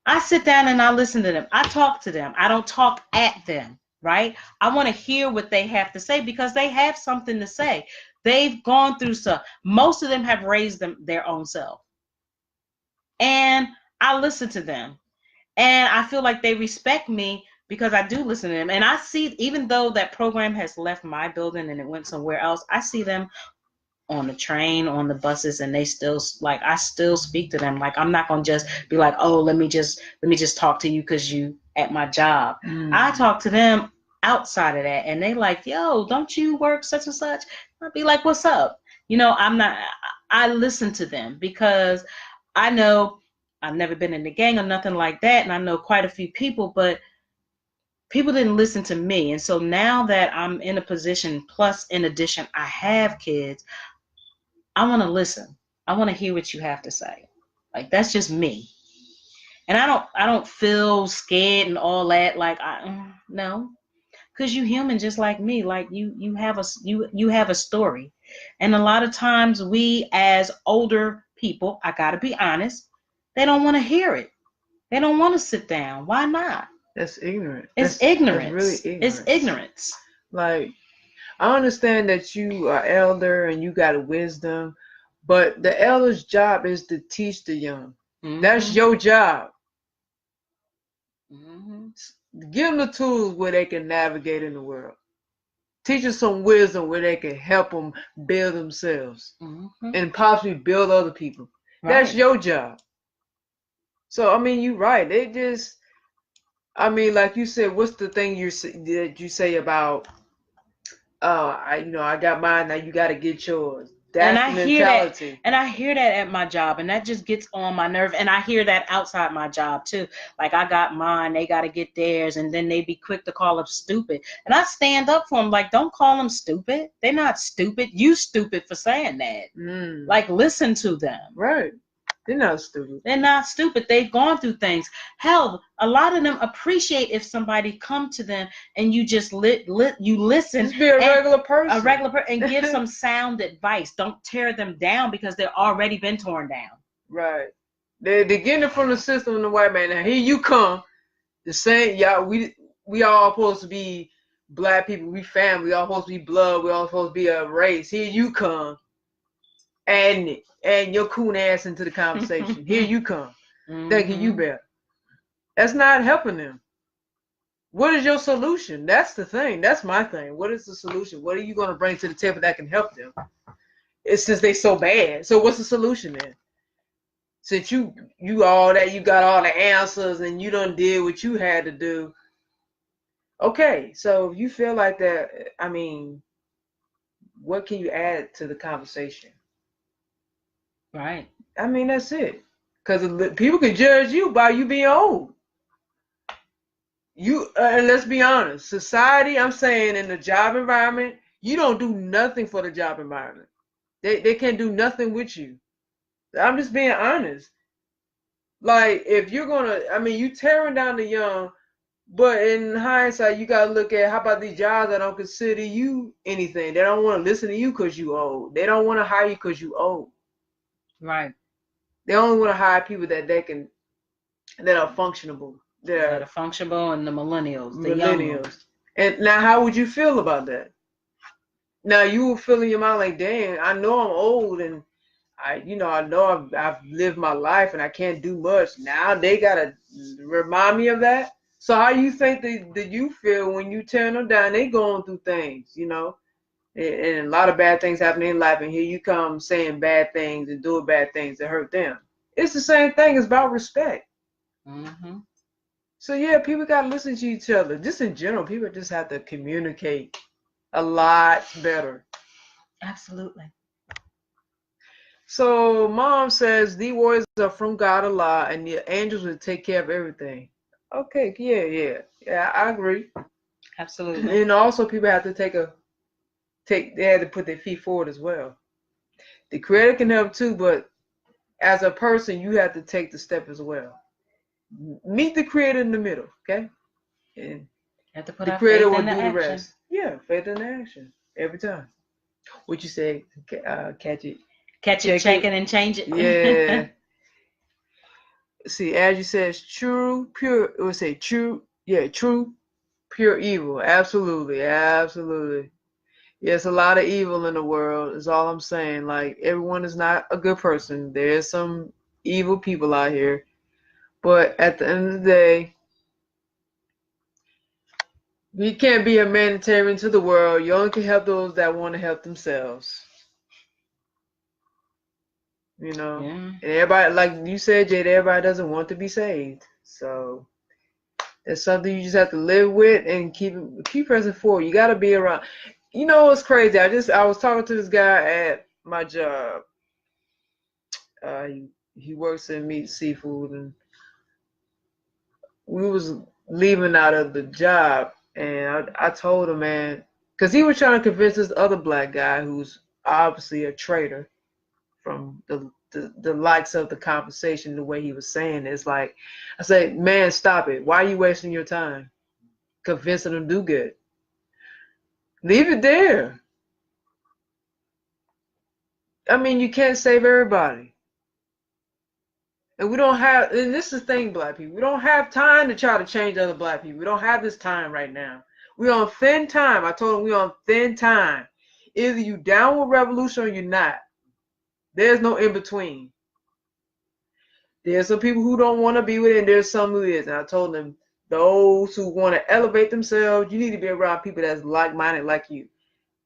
I sit down and I listen to them. I talk to them. I don't talk at them, right? I want to hear what they have to say because they have something to say. They've gone through stuff. Most of them have raised their own self. And I listen to them. And I feel like they respect me because I do listen to them. And I see, even though that program has left my building and it went somewhere else, I see them on the train, on the buses, and they still, like, I still speak to them. Like, I'm not going to just be like, oh, let me just talk to you because you at my job. I talk to them outside of that, and they like, yo, don't you work such and such? I'll be like, what's up? I listen to them because I know I've never been in the gang or nothing like that, and I know quite a few people, but people didn't listen to me. And so now that I'm in a position, plus in addition, I have kids, I want to listen. I want to hear what you have to say. Like, that's just me. And I don't feel scared and all that. Like, no, because you human just like me. Like, you have a story. And a lot of times we as older people, I gotta be honest, they don't want to hear it. They don't want to sit down. Why not? That's ignorant. It's That's really ignorance. It's ignorant. ignorance. Like, I understand that you are elder and you got wisdom, but the elder's job is to teach the young. That's your job. Give them the tools where they can navigate in the world. Teach them some wisdom where they can help them build themselves and possibly build other people. Right. That's your job. So, I mean, you're right. They just, I mean, like you said, what's the thing that you say about, I got mine, now you got to get yours. That's the mentality. And I hear that at my job, and that just gets on my nerve. And I hear that outside my job too. Like, I got mine, they got to get theirs, and then they be quick to call them stupid. And I stand up for them, like, don't call them stupid. They're not stupid. You stupid for saying that. Like, listen to them. Right. They're not stupid. They're not stupid. They've gone through things. Hell, a lot of them appreciate if somebody come to them and you just you listen. Just be a regular person. And give some sound advice. Don't tear them down because they've already been torn down. Right. They're getting it from the system and the white man. Now here you come. The same, y'all. We all supposed to be black people. We family. We all supposed to be blood. We all supposed to be a race. Here you come. And your coon ass into the conversation. Here you come. Thinking you better. That's not helping them. What is your solution? That's the thing. That's my thing. What is the solution? What are you going to bring to the table that can help them? It's since they so bad. So what's the solution then? Since you all that, you got all the answers and you done did what you had to do. Okay, so if you feel like that, I mean, what can you add to the conversation? Right. I mean, that's it. Because people can judge you by you being old. And let's be honest, society, I'm saying in the job environment, you don't do nothing for the job environment. They can't do nothing with you. I'm just being honest. Like, if you're you tearing down the young, but in hindsight, you got to look at, how about these jobs that don't consider you anything? They don't want to listen to you because you old. They don't want to hire you because you old. Right. They only want to hire people that are functionable. That are functionable, and the millennials. The millennials. And now, how would you feel about that? Now, you will feel in your mind like, dang, I know I'm old, and I know I've lived my life, and I can't do much. Now they gotta remind me of that. So how you think that you feel when you turn them down? They going through things, and a lot of bad things happen in life, and here you come saying bad things and doing bad things that hurt them. It's the same thing. It's about respect. So yeah, people gotta listen to each other. Just in general, people just have to communicate a lot better. Absolutely. So mom says the words are from God a lot, and the angels will take care of everything. Okay, yeah, I agree. Absolutely. And also, people have to they have to put their feet forward as well. The creator can help too, but as a person, you have to take the step as well. Meet the creator in the middle, okay? And have to put the creator will do the rest. Yeah, faith in action every time. What you say? Catch it, check it, and change it. Yeah. See, as you said, true, pure. It would say true. Yeah, true, pure evil. Absolutely. There's a lot of evil in the world, is all I'm saying. Like, everyone is not a good person. There's some evil people out here. But at the end of the day, you can't be a humanitarian to the world. You only can help those that want to help themselves. Yeah. And everybody, like you said, Jade, everybody doesn't want to be saved. So it's something you just have to live with and keep pressing forward. You got to be around. You know what's crazy? I was talking to this guy my job. He works in meat seafood, and we was leaving out of the job, and I told him, man, because he was trying to convince this other black guy who's obviously a traitor from the likes of the conversation, the way he was saying it. It's like, I said, man, stop it. Why are you wasting your time convincing him to do good? Leave it there. I mean, you can't save everybody. And we don't have, and this is the thing, black people, we don't have time to try to change other black people. We don't have this time right now. We're on thin time. I told him we're on thin time. Either you down with revolution or you're not. There's no in between. There's some people who don't want to be with it, and there's some who is. And I told them, those who want to elevate themselves, you need to be around people that's like-minded like you.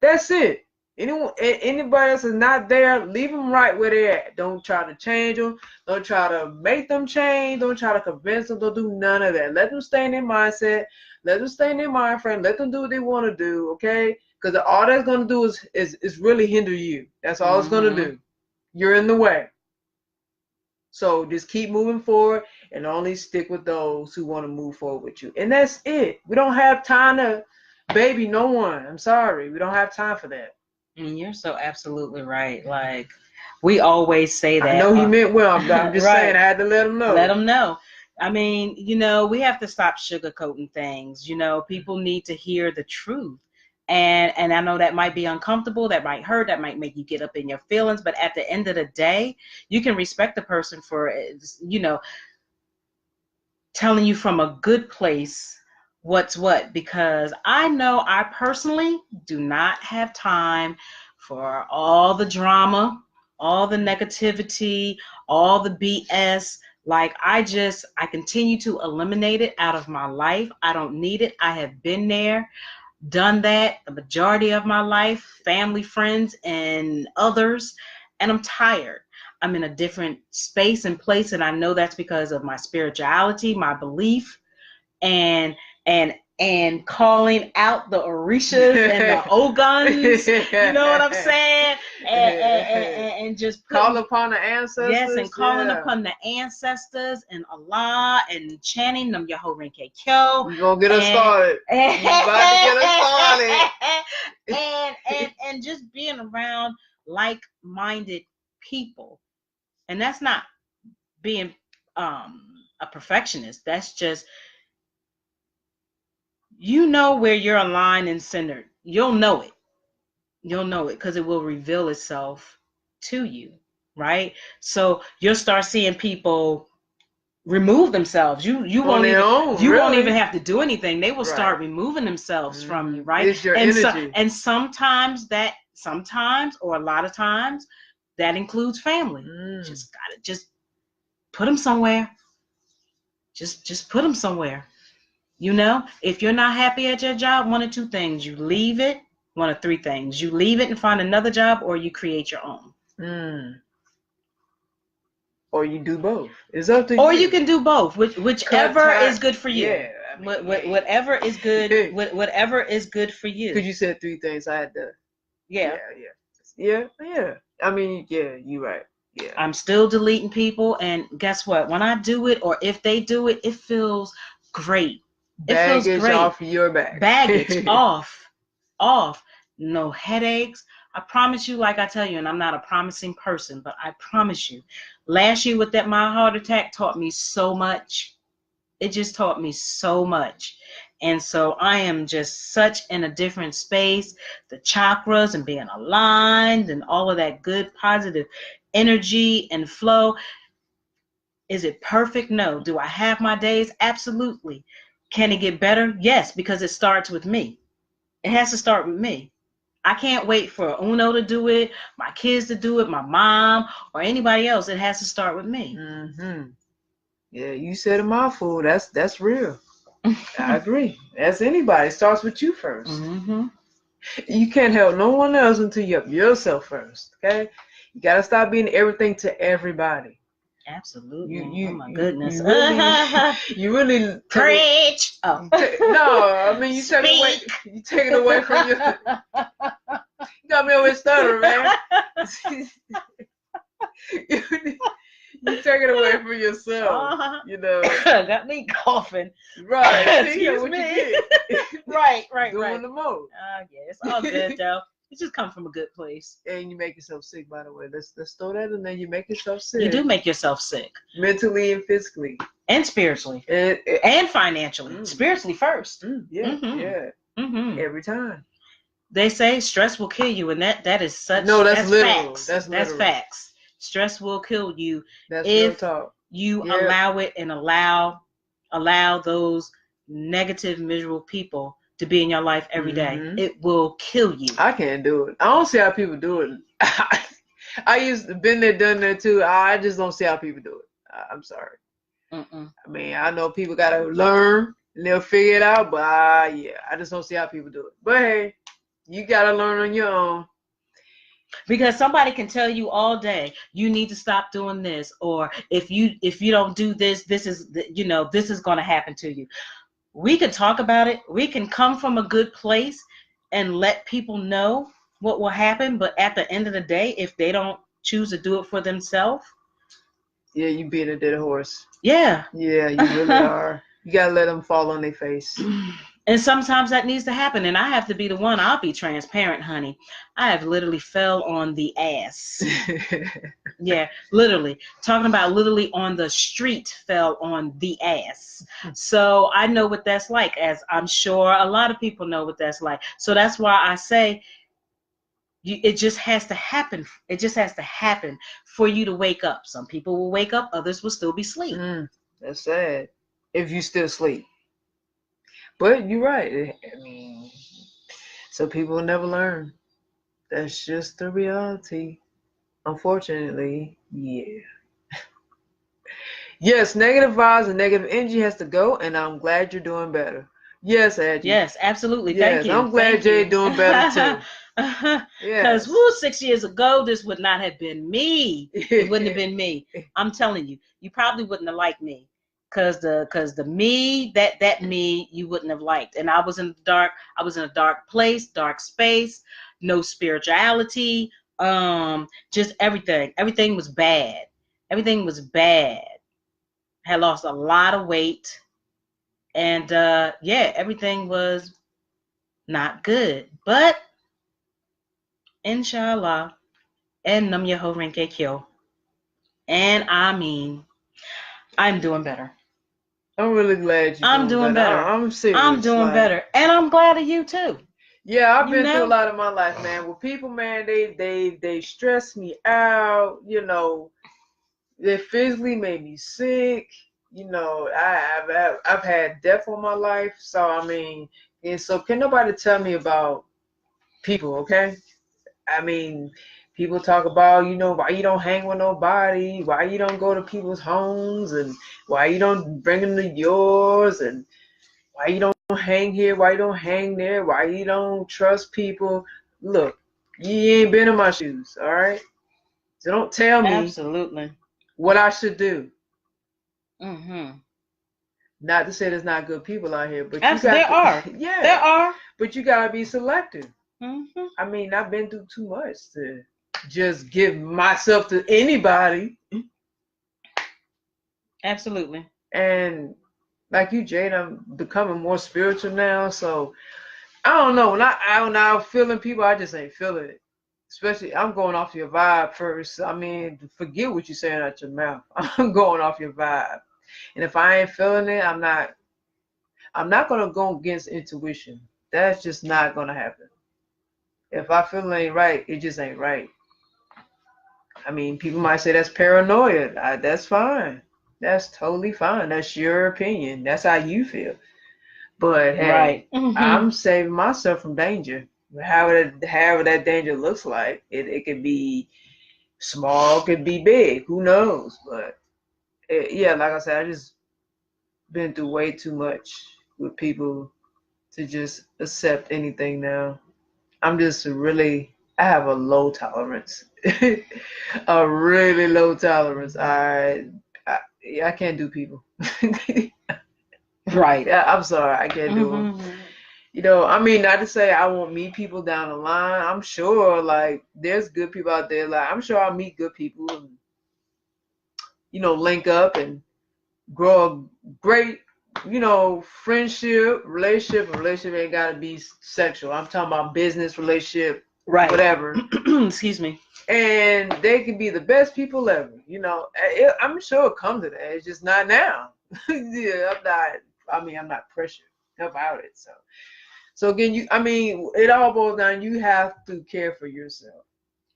That's it. Anybody else is not there, leave them right where they're at. Don't try to change them. Don't try to make them change. Don't try to convince them. Don't do none of that. Let them stay in their mindset. Let them stay in their mind frame. Let them do what they want to do, okay? Because all that's going to do is really hinder you. That's all it's going to do. You're in the way. So just keep moving forward and only stick with those who want to move forward with you. And that's it. We don't have time to baby no one. I'm sorry. We don't have time for that. And you're so absolutely right. Like, we always say that. I know he meant well. I'm just right. saying I had to let him know. Let him know. I mean, we have to stop sugarcoating things. People need to hear the truth. And I know that might be uncomfortable, that might hurt, that might make you get up in your feelings. But at the end of the day, you can respect the person for, telling you from a good place what's what, because I know I personally do not have time for all the drama, all the negativity, all the BS. Like, I continue to eliminate it out of my life. I don't need it. I have been there, done that the majority of my life, family, friends, and others, and I'm tired. I'm in a different space and place, and I know that's because of my spirituality, my belief, and calling out the Orishas and the Ogons, you know what I'm saying? And just call upon the ancestors. Yes, and calling upon the ancestors and Allah and chanting them Yahoo Renke Kyo. You're gonna get us started. You're about to get us started. and just being around like-minded people. And that's not being a perfectionist. That's just, where you're aligned and centered. You'll know it. You'll know it because it will reveal itself to you, right? So you'll start seeing people remove themselves. You won't even have to do anything. They will start removing themselves from you, right? It's your energy. And sometimes or a lot of times that includes family. Just put them somewhere. Just put them somewhere. If you're not happy at your job, one of two things: you leave it. One of three things: you leave it and find another job, or you create your own. Or you do both. It's up to you. Or you can do both, whichever is good for you. Yeah, whatever is good. Whatever is good for you. Because you said three things, I had to. Yeah. I mean, yeah, you're right. Yeah. I'm still deleting people, and guess what? When I do it, or if they do it, it feels great. Baggage off your back. Baggage off. No headaches. I promise you, like I tell you, and I'm not a promising person, but I promise you, last year with that mild heart attack taught me so much. It just taught me so much. And so I am just such in a different space. The chakras and being aligned and all of that good, positive energy and flow. Is it perfect? No. Do I have my days? Absolutely. Can it get better? Yes, because it starts with me. It has to start with me. I can't wait for Uno to do it, my kids to do it, my mom, or anybody else. It has to start with me. Yeah, you said a mouthful. That's real. I agree. That's anybody. It starts with you first. You can't help no one else until you help yourself first. Okay? You gotta stop being everything to everybody. Absolutely. Oh my goodness. You really preach. No, I mean you take it away from you. You got me over stuttering, man. You take it away from yourself, you know. Got me coughing. Right. See, Excuse what me. you did. right. Doing the most. Yeah, it's all good though. It just comes from a good place. And you make yourself sick, by the way. Let's throw that in there. You make yourself sick. You do make yourself sick. Mentally and physically. And spiritually. And financially. Spiritually first. Yeah. Mm-hmm. Every time. They say stress will kill you, and that is such. No, that's literal. Facts. That's facts. Stress will kill you if real talk. You allow it and allow those negative, miserable people to be in your life every day. It will kill you. I can't do it. I don't see how people do it. I used to been there, done that too. I just don't see how people do it. I'm sorry. I mean, I know people gotta learn and they'll figure it out, but yeah, I just don't see how people do it. But hey, you gotta learn on your own. Because somebody can tell you all day, you need to stop doing this, or if you don't do this, this is going to happen to you. We can talk about it. We can come from a good place and let people know what will happen. But at the end of the day, if they don't choose to do it for themselves, yeah, you being a dead horse. Yeah, you really are. You gotta let them fall on their face. And sometimes that needs to happen, and I have to be the one. I'll be transparent, honey. I have literally fell on the ass. Yeah, literally. Talking about literally on the street, fell on the ass. So I know what that's like, as I'm sure a lot of people know what that's like. So that's why I say it just has to happen. It just has to happen for you to wake up. Some people will wake up, others will still be asleep. That's sad. If you still sleep. But you're right. I mean, so people will never learn. That's just the reality. Unfortunately, yeah. Yes, negative vibes and negative energy has to go, and I'm glad you're doing better. Yes, Adji. Yes, absolutely. Yes, thank you. I'm glad Jay's doing better too. Because 6 years ago, this would not have been me. It wouldn't have been me. I'm telling you, you probably wouldn't have liked me. Cause the me, that me, you wouldn't have liked. And I was in the dark. I was in a dark place, dark space, no spirituality, just everything. Everything was bad. Everything was bad. Had lost a lot of weight, and everything was not good. But inshallah, and Nam Yeho Renke Kyo, and I mean, I'm doing better. I'm really glad I'm doing better. I'm serious. I'm doing better, and I'm glad of you too. Yeah, I've been through a lot of my life, man. Well, people, man, they stress me out. You know, they physically made me sick. You know, I've had death on my life. So I mean, and so can nobody tell me about people? Okay, I mean. People talk about, why you don't hang with nobody, why you don't go to people's homes, and why you don't bring them to yours, and why you don't hang here, why you don't hang there, why you don't trust people. Look, you ain't been in my shoes, all right? So don't tell me absolutely what I should do. Mm-hmm. Not to say there's not good people out here, but there are. Yeah, there are. But you gotta be selective. Mm-hmm. I mean, I've been through too much to just give myself to anybody. Absolutely. And like you, Jade, I'm becoming more spiritual now. So I don't know. When I'm feeling people, I just ain't feeling it. Especially, I'm going off your vibe first. I mean, forget what you're saying out your mouth. I'm going off your vibe. And if I ain't feeling it, I'm not gonna go against intuition. That's just not gonna happen. If I feel it ain't right, it just ain't right. I mean, people might say that's paranoia. That's fine. That's totally fine. That's your opinion. That's how you feel. But hey, right. Mm-hmm. I'm saving myself from danger. However that danger looks like. It could be small, could be big. Who knows? But like I said, I just been through way too much with people to just accept anything now. I'm just I have a low tolerance. A really low tolerance. I can't do people. Right. I'm sorry, I can't do them. I mean, not to say I won't meet people down the line. I'm sure, like, there's good people out there. Like, I'm sure I'll meet good people and, link up and grow a great, friendship, relationship. A relationship ain't got to be sexual. I'm talking about business, relationship, Right. whatever. Excuse me. And they can be the best people ever. I'm sure it'll come to that. It's just not now. Yeah, I'm not pressured about it. So again, it all boils down. You have to care for yourself.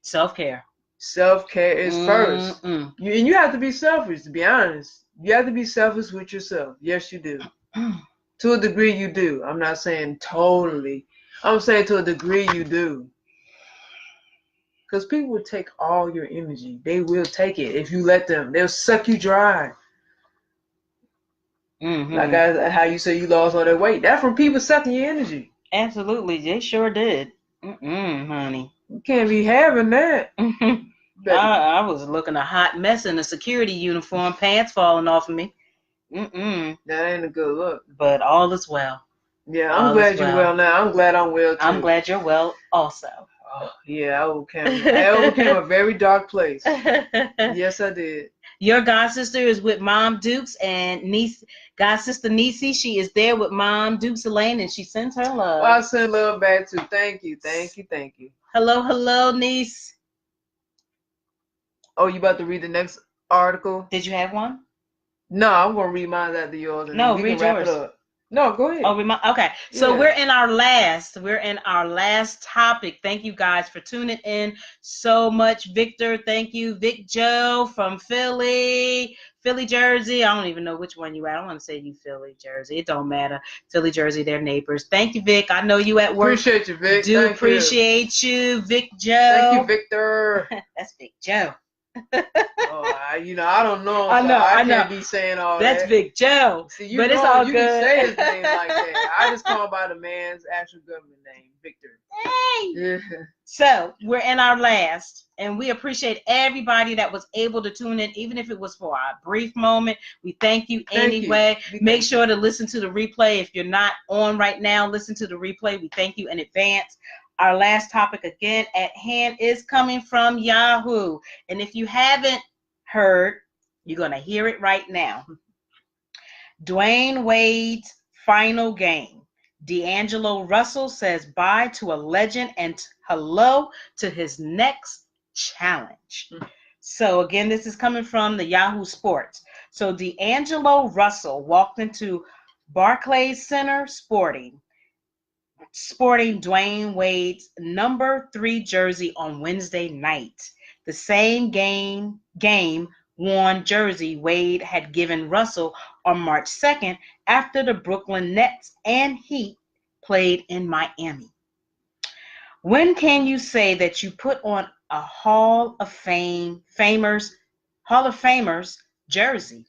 Self-care. Self-care is first. And you have to be selfish, to be honest. You have to be selfish with yourself. Yes, you do. To a degree, you do. I'm not saying totally. I'm saying to a degree, you do. Because people will take all your energy. They will take it if you let them. They'll suck you dry. Like how you say you lost all that weight. That's from people sucking your energy. Absolutely. They sure did. Honey. You can't be having that. I was looking a hot mess in a security uniform, pants falling off of me. That ain't a good look. But all is well. Yeah, I'm glad you're well now. I'm glad I'm well too. I'm glad you're well also. Oh, yeah, I overcame a very dark place. Yes, I did. Your god sister is with Mom Dukes and niece, god sister Niecy. She is there with Mom Dukes Elaine, and she sends her love. Well, I send love back too. Thank you. Hello, niece. Oh, you about to read the next article? Did you have one? No, I'm gonna read mine after yours. And no, we read can wrap yours. It up. No, go ahead. Oh, okay. So we're in our last topic. Thank you guys for tuning in so much. Victor, thank you. Vic Joe from Philly, Jersey. I don't even know which one you at. I want to say you Philly, Jersey. It don't matter. Philly, Jersey, they're neighbors. Thank you, Vic. I know you at work. Appreciate you, Vic. Appreciate you, Vic Joe. Thank you, Victor. That's Vic Joe. I don't know. I know. I can't be saying all That's that. Vic Joe. See, but it's all you good. Can say his name like that. I just call him by the man's actual government name, Victor. Hey. Yeah. So we're in our last, and we appreciate everybody that was able to tune in, even if it was for a brief moment. We thank you anyway. Make sure to listen to the replay. If you're not on right now, listen to the replay. We thank you in advance. Our last topic again at hand is coming from Yahoo. And if you haven't heard, you're going to hear it right now. Dwayne Wade's final game. D'Angelo Russell says bye to a legend and hello to his next challenge. So again, this is coming from the Yahoo Sports. So D'Angelo Russell walked into Barclays Center sporting Dwayne Wade's number 3 jersey on Wednesday night. The same game worn jersey Wade had given Russell on March 2nd after the Brooklyn Nets and Heat played in Miami. When can you say that you put on a Hall of Famers jersey?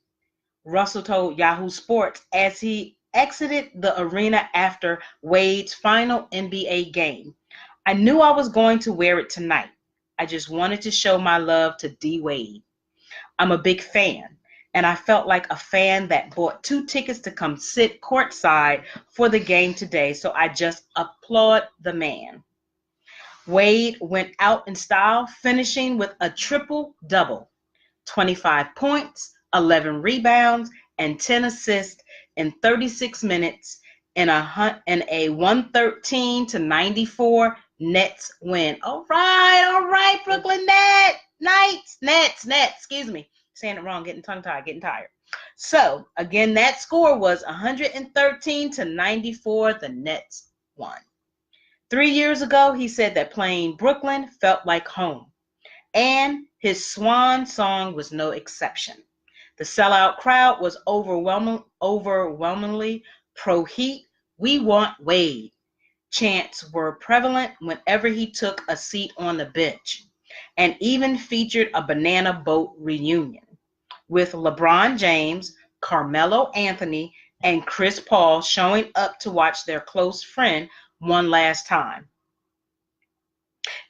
Russell told Yahoo Sports as he exited the arena after Wade's final NBA game. I knew I was going to wear it tonight. I just wanted to show my love to D. Wade. I'm a big fan, and I felt like a fan that bought 2 tickets to come sit courtside for the game today, so I just applaud the man. Wade went out in style, finishing with a triple-double, 25 points, 11 rebounds, and 10 assists in 36 minutes in a 113-94 Nets win. All right, Brooklyn Nets, excuse me. Saying it wrong, getting tongue-tied, getting tired. So, again, that score was 113-94. The Nets won. 3 years ago, he said that playing Brooklyn felt like home. And his swan song was no exception. The sellout crowd was overwhelmingly pro-Heat. We want Wade. Chants were prevalent whenever he took a seat on the bench, and even featured a banana boat reunion with LeBron James, Carmelo Anthony, and Chris Paul showing up to watch their close friend one last time.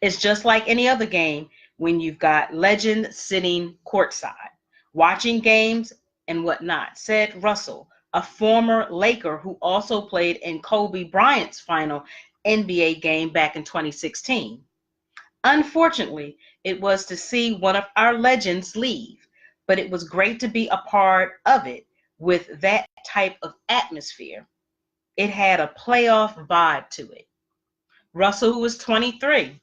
It's just like any other game when you've got legends sitting courtside, watching games and whatnot, said Russell, a former Laker who also played in Kobe Bryant's final NBA game back in 2016. Unfortunately, it was to see one of our legends leave, but it was great to be a part of it with that type of atmosphere. It had a playoff vibe to it. Russell, who was 23,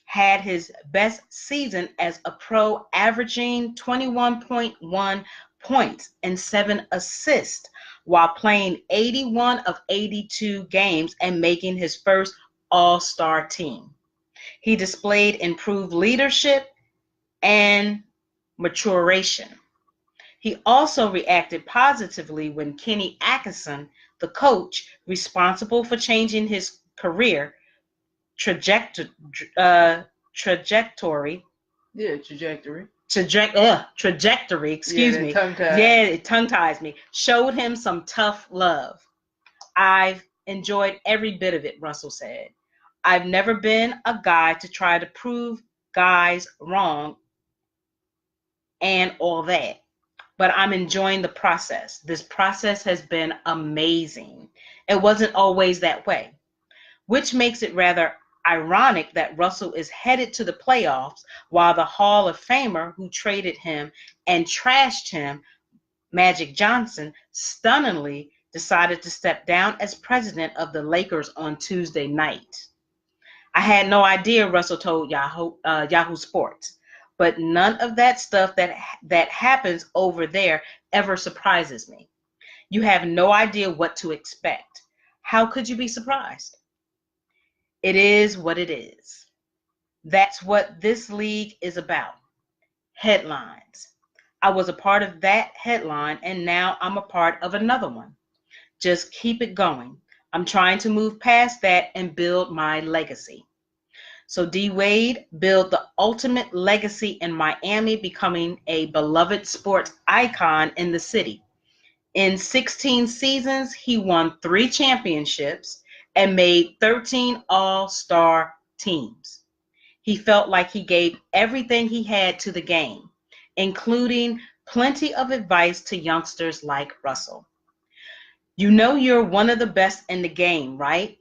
had his best season as a pro, averaging 21.1 points and 7 assists while playing 81 of 82 games and making his first All Star team. He displayed improved leadership and maturation. He also reacted positively when Kenny Atkinson, the coach responsible for changing his career trajectory, uh, trajectory, Trajectory. trajectory, Yeah, excuse that me. tongue tie. Yeah, it tongue ties me. Showed him some tough love. I've enjoyed every bit of it, Russell said. I've never been a guy to try to prove guys wrong and all that, but I'm enjoying the process. This process has been amazing. It wasn't always that way, which makes it rather ironic that Russell is headed to the playoffs while the Hall of Famer who traded him and trashed him, Magic Johnson, stunningly decided to step down as president of the Lakers on Tuesday night. I had no idea, Russell told Yahoo Sports, but none of that stuff that happens over there ever surprises me. You have no idea what to expect. How could you be surprised? It is what it is. That's what this league is about. Headlines. I was a part of that headline and now I'm a part of another one. Just keep it going. I'm trying to move past that and build my legacy. So D Wade built the ultimate legacy in Miami, becoming a beloved sports icon in the city. In 16 seasons, he won 3 championships and made 13 All-Star teams. He felt like he gave everything he had to the game, including plenty of advice to youngsters like Russell. You know you're one of the best in the game, right?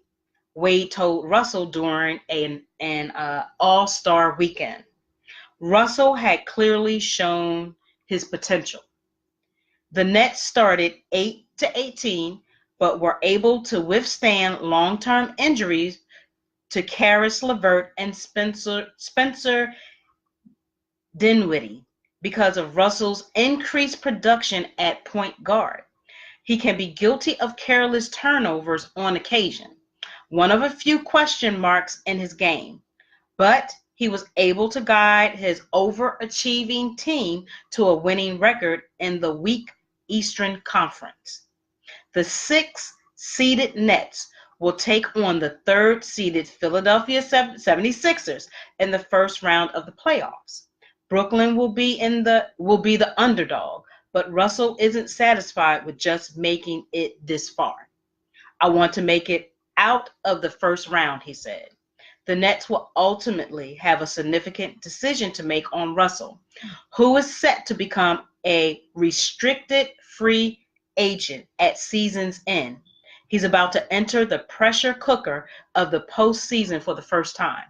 Wade told Russell during an All-Star weekend. Russell had clearly shown his potential. The Nets started 8 to 18, but were able to withstand long-term injuries to Karis LeVert and Spencer Dinwiddie because of Russell's increased production at point guard. He can be guilty of careless turnovers on occasion, one of a few question marks in his game, but he was able to guide his overachieving team to a winning record in the weak Eastern Conference. The 6th-seeded Nets will take on the 3rd-seeded Philadelphia 76ers in the first round of the playoffs. Brooklyn will be the underdog, but Russell isn't satisfied with just making it this far. I want to make it out of the first round, he said. The Nets will ultimately have a significant decision to make on Russell, who is set to become a restricted free agent at season's end. He's about to enter the pressure cooker of the postseason for the first time.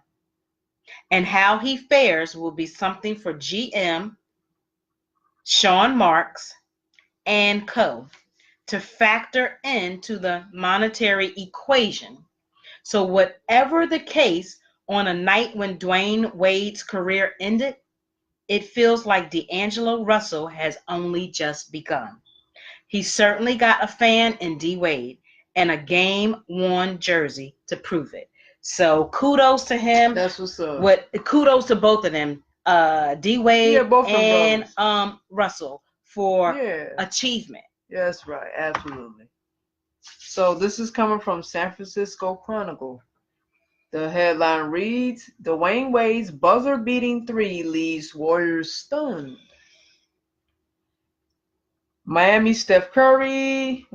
And how he fares will be something for GM Sean Marks and co. to factor into the monetary equation. So whatever the case, on a night when Dwayne Wade's career ended, it feels like D'Angelo Russell has only just begun. He certainly got a fan in D Wade and a game-worn jersey to prove it. So kudos to him. That's what's up. Kudos to both of them, D Wade and Russell, for achievement. Yeah, that's right, absolutely. So this is coming from San Francisco Chronicle. The headline reads, Dwayne Wade's buzzer-beating 3 leaves Warriors stunned. Miami Steph Curry,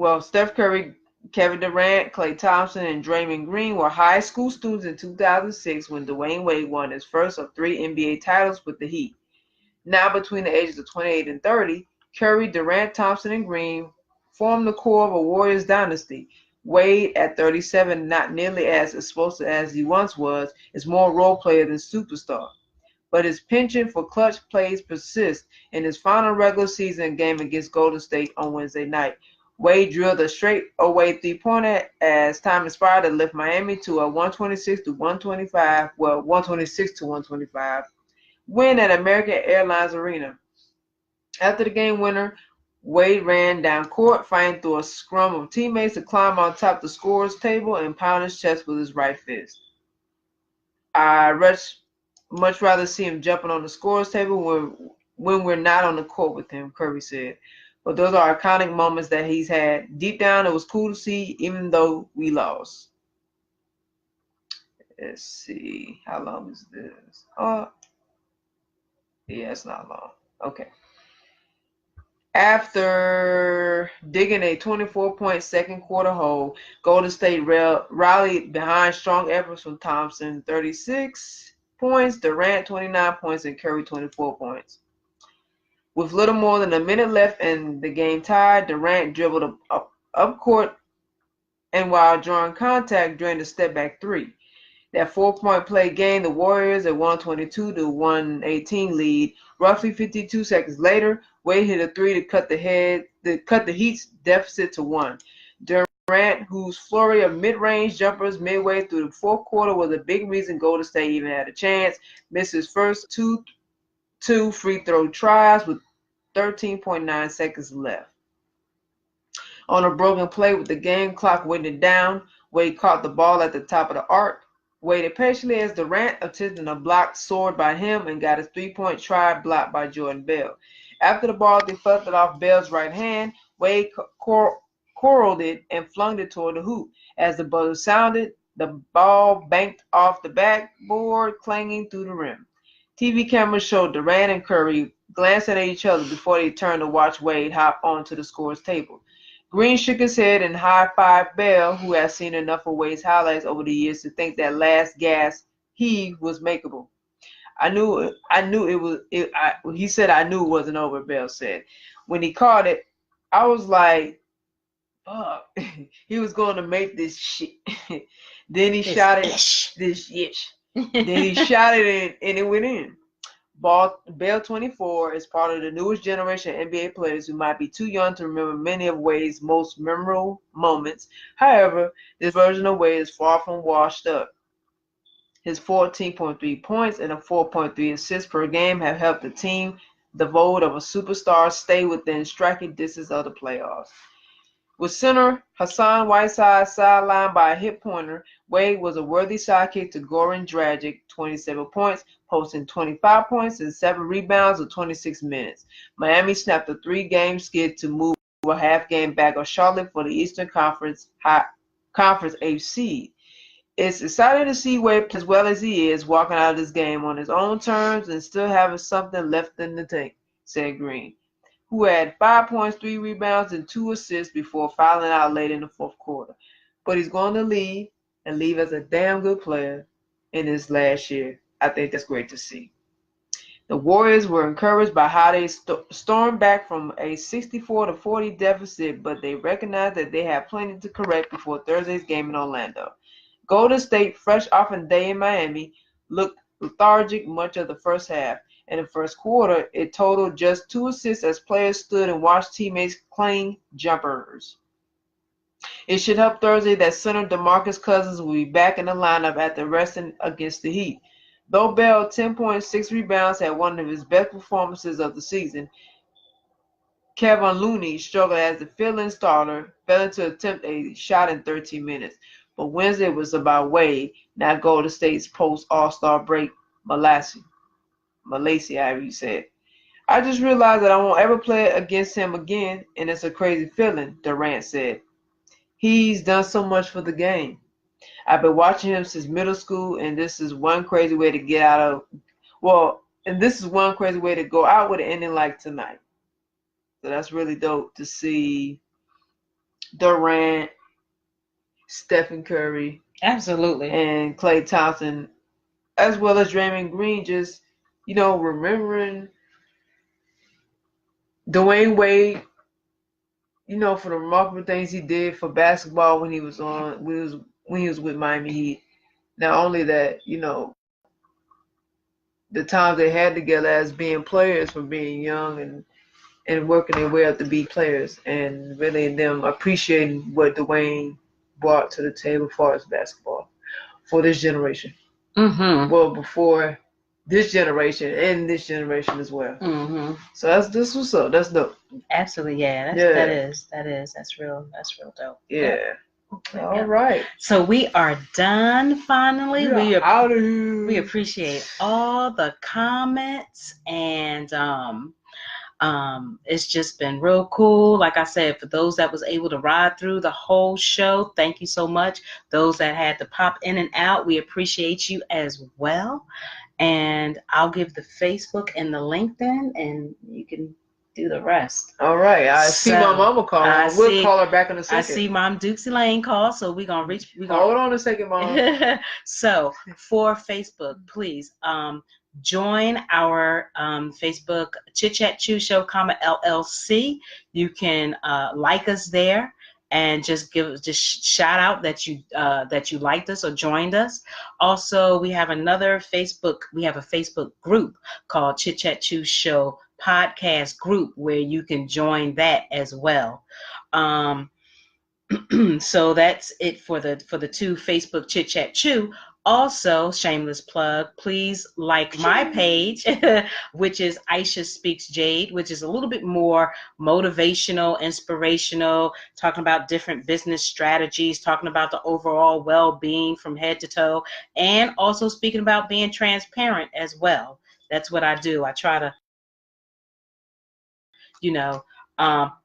Kevin Durant, Klay Thompson, and Draymond Green were high school students in 2006 when Dwayne Wade won his first of 3 NBA titles with the Heat. Now between the ages of 28 and 30, Curry, Durant, Thompson, and Green formed the core of a Warriors dynasty. Wade, at 37, not nearly as explosive as he once was, is more role player than superstar. But his penchant for clutch plays persists. In his final regular season game against Golden State on Wednesday night, Wade drilled a straight-away three-pointer as time expired to lift Miami to a 126 to 125 win at American Airlines Arena. After the game winner, Wade ran down court, fighting through a scrum of teammates to climb on top of the scorer's table and pound his chest with his right fist. I much rather see him jumping on the scorer's table when we're not on the court with him, Curry said. But those are iconic moments that he's had. Deep down, it was cool to see, even though we lost. Let's see. How long is this? Oh, yeah, it's not long. Okay. After digging a 24-point second quarter hole, Golden State rallied behind strong efforts from Thompson, 36 points, Durant, 29 points, and Curry, 24 points. With little more than a minute left and the game tied, Durant dribbled up court and while drawing contact, drained a step-back three. That 4-point play gained the Warriors a 122 to 118 lead. Roughly 52 seconds later, Wade hit a three to cut the Heat's deficit to one. Durant, whose flurry of mid-range jumpers midway through the fourth quarter was a big reason Golden State even had a chance, missed his first two free throw tries with 13.9 seconds left. On a broken play with the game clock winding down, Wade caught the ball at the top of the arc, waited patiently as Durant attempted a block soared by him and got his three-point try blocked by Jordan Bell. After the ball deflected off Bell's right hand, Wade corralled it and flung it toward the hoop. As the buzzer sounded, the ball banked off the backboard, clanging through the rim. TV cameras showed Durant and Curry glancing at each other before they turned to watch Wade hop onto the scorer's table. Green shook his head and high-fived Bell, who had seen enough of Wade's highlights over the years to think that last gasp heave was makeable. He said, I knew it wasn't over, Bell said. When he caught it, I was like, fuck, he was going to make this shit. Then he shot it, this shit. Then he shot it in, and it went in. Bell 24 is part of the newest generation of NBA players who might be too young to remember many of Wade's most memorable moments. However, this version of Wade is far from washed up. His 14.3 points and a 4.3 assists per game have helped the team devoid of a superstar stay within striking distance of the playoffs. With center Hassan Whiteside sidelined by a hit pointer, Wade was a worthy sidekick to Goran Dragic, 27 points, posting 25 points and 7 rebounds in 26 minutes. Miami snapped a 3-game skid to move a half game back of Charlotte for the Eastern Conference eighth seed. It's exciting to see Wade play as well as he is, walking out of this game on his own terms and still having something left in the tank, said Green, who had 5 points, 3 rebounds, and 2 assists before fouling out late in the fourth quarter. But he's going to leave and leave as a damn good player in his last year. I think that's great to see. The Warriors were encouraged by how they stormed back from a 64-40 deficit, but they recognized that they had plenty to correct before Thursday's game in Orlando. Golden State, fresh off a day in Miami, looked lethargic much of the first half. In the first quarter, it totaled just 2 assists as players stood and watched teammates clang jumpers. It should help Thursday that center DeMarcus Cousins will be back in the lineup after resting against the Heat. Though Bell, 10.6 rebounds, had one of his best performances of the season, Kevin Looney struggled as the fill-in starter, failing to attempt a shot in 13 minutes. But Wednesday was about Wade, not Golden State's post-All-Star break, Malassi, however you say it. I just realized that I won't ever play against him again, and it's a crazy feeling, Durant said. He's done so much for the game. I've been watching him since middle school, and this is one crazy way to get out of, this is one crazy way to go out with an ending like tonight. So that's really dope to see Durant, Stephen Curry, absolutely, and Klay Thompson, as well as Draymond Green, just, remembering Dwayne Wade, for the remarkable things he did for basketball when he was with Miami Heat. Not only that, the times they had together as being players from being young and working their way up to be players, and really them appreciating what Dwayne brought to the table as far as basketball for this generation. Mm-hmm. Well, before this generation and this generation as well. Mm-hmm. So this what's up. That's dope. Absolutely, yeah. That's real dope. Yeah. Yeah. All right. So we are done finally. We are out of here. We appreciate all the comments, and it's just been real cool. Like I said, for those that was able to ride through the whole show, thank you so much. Those that had to pop in and out, we appreciate you as well. And I'll give the Facebook and the LinkedIn, and you can do the rest. All right. I see my mama calling. We'll call her back in a second. I see Mom Dukesy Lane call, so we're gonna reach. Hold on a second, Mom. So for Facebook, please join our Facebook Chit Chat Chew Show, LLC. You can like us there and just shout out that you liked us or joined us. Also, we have a Facebook group called Chit Chat Chew Show podcast group where you can join that as well. So that's it for the two Facebook Chit Chat Chew. Also, shameless plug, please like my page, which is Aisha Speaks Jade, which is a little bit more motivational, inspirational, talking about different business strategies, talking about the overall well-being from head to toe, and also speaking about being transparent as well. That's what I do. I try to,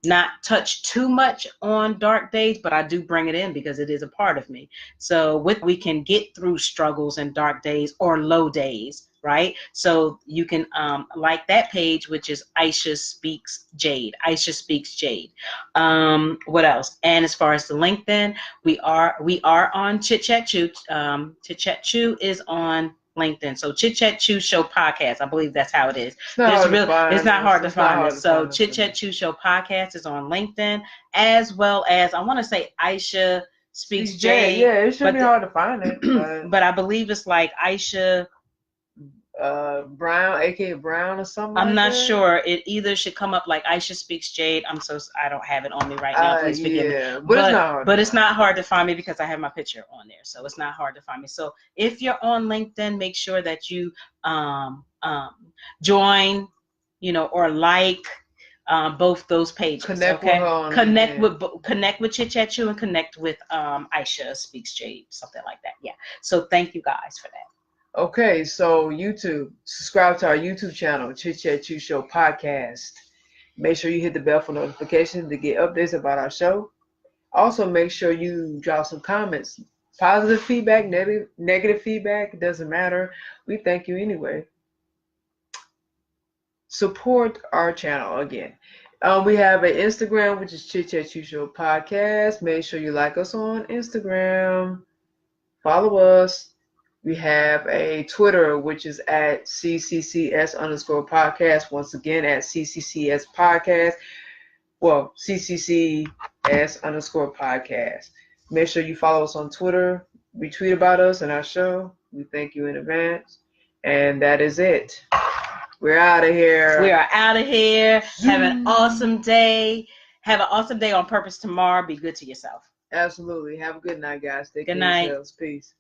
not touch too much on dark days, but I do bring it in because it is a part of me. So we can get through struggles and dark days or low days, right? So you can like that page, which is Aisha Speaks Jade. Aisha Speaks Jade. What else? And as far as the LinkedIn, we are on Chit Chat Chew. Chit Chat Chew is on LinkedIn. So Chit Chat Chew Show podcast. I believe that's how it is. It's not hard to find us. So Chit Chat Chew Show podcast is on LinkedIn, as well as I want to say Aisha Speaks Jade. Yeah, it should be hard to find it. But I believe it's like Aisha Brown, aka Brown, or something. I'm not sure. It either should come up like Aisha Speaks Jade. I don't have it on me right now. Please forgive me. But it's not hard to find me because I have my picture on there, so it's not hard to find me. So if you're on LinkedIn, make sure that you join, or like both those pages. Connect with Chit Chat Chew and connect with Aisha Speaks Jade, something like that. Yeah. So thank you guys for that. Okay, so YouTube, subscribe to our YouTube channel, Chit Chat Chew Show Podcast. Make sure you hit the bell for notifications to get updates about our show. Also, make sure you drop some comments. Positive feedback, negative feedback, it doesn't matter. We thank you anyway. Support our channel again. We have an Instagram, which is Chit Chat Chew Show Podcast. Make sure you like us on Instagram. Follow us. We have a Twitter, which is at cccs_podcast. Once again, at cccs podcast. Well, cccs_podcast. Make sure you follow us on Twitter. Retweet about us and our show. We thank you in advance. And that is it. We're out of here. We are out of here. Have an awesome day. Have an awesome day on purpose tomorrow. Be good to yourself. Absolutely. Have a good night, guys. Take care of yourselves. Peace.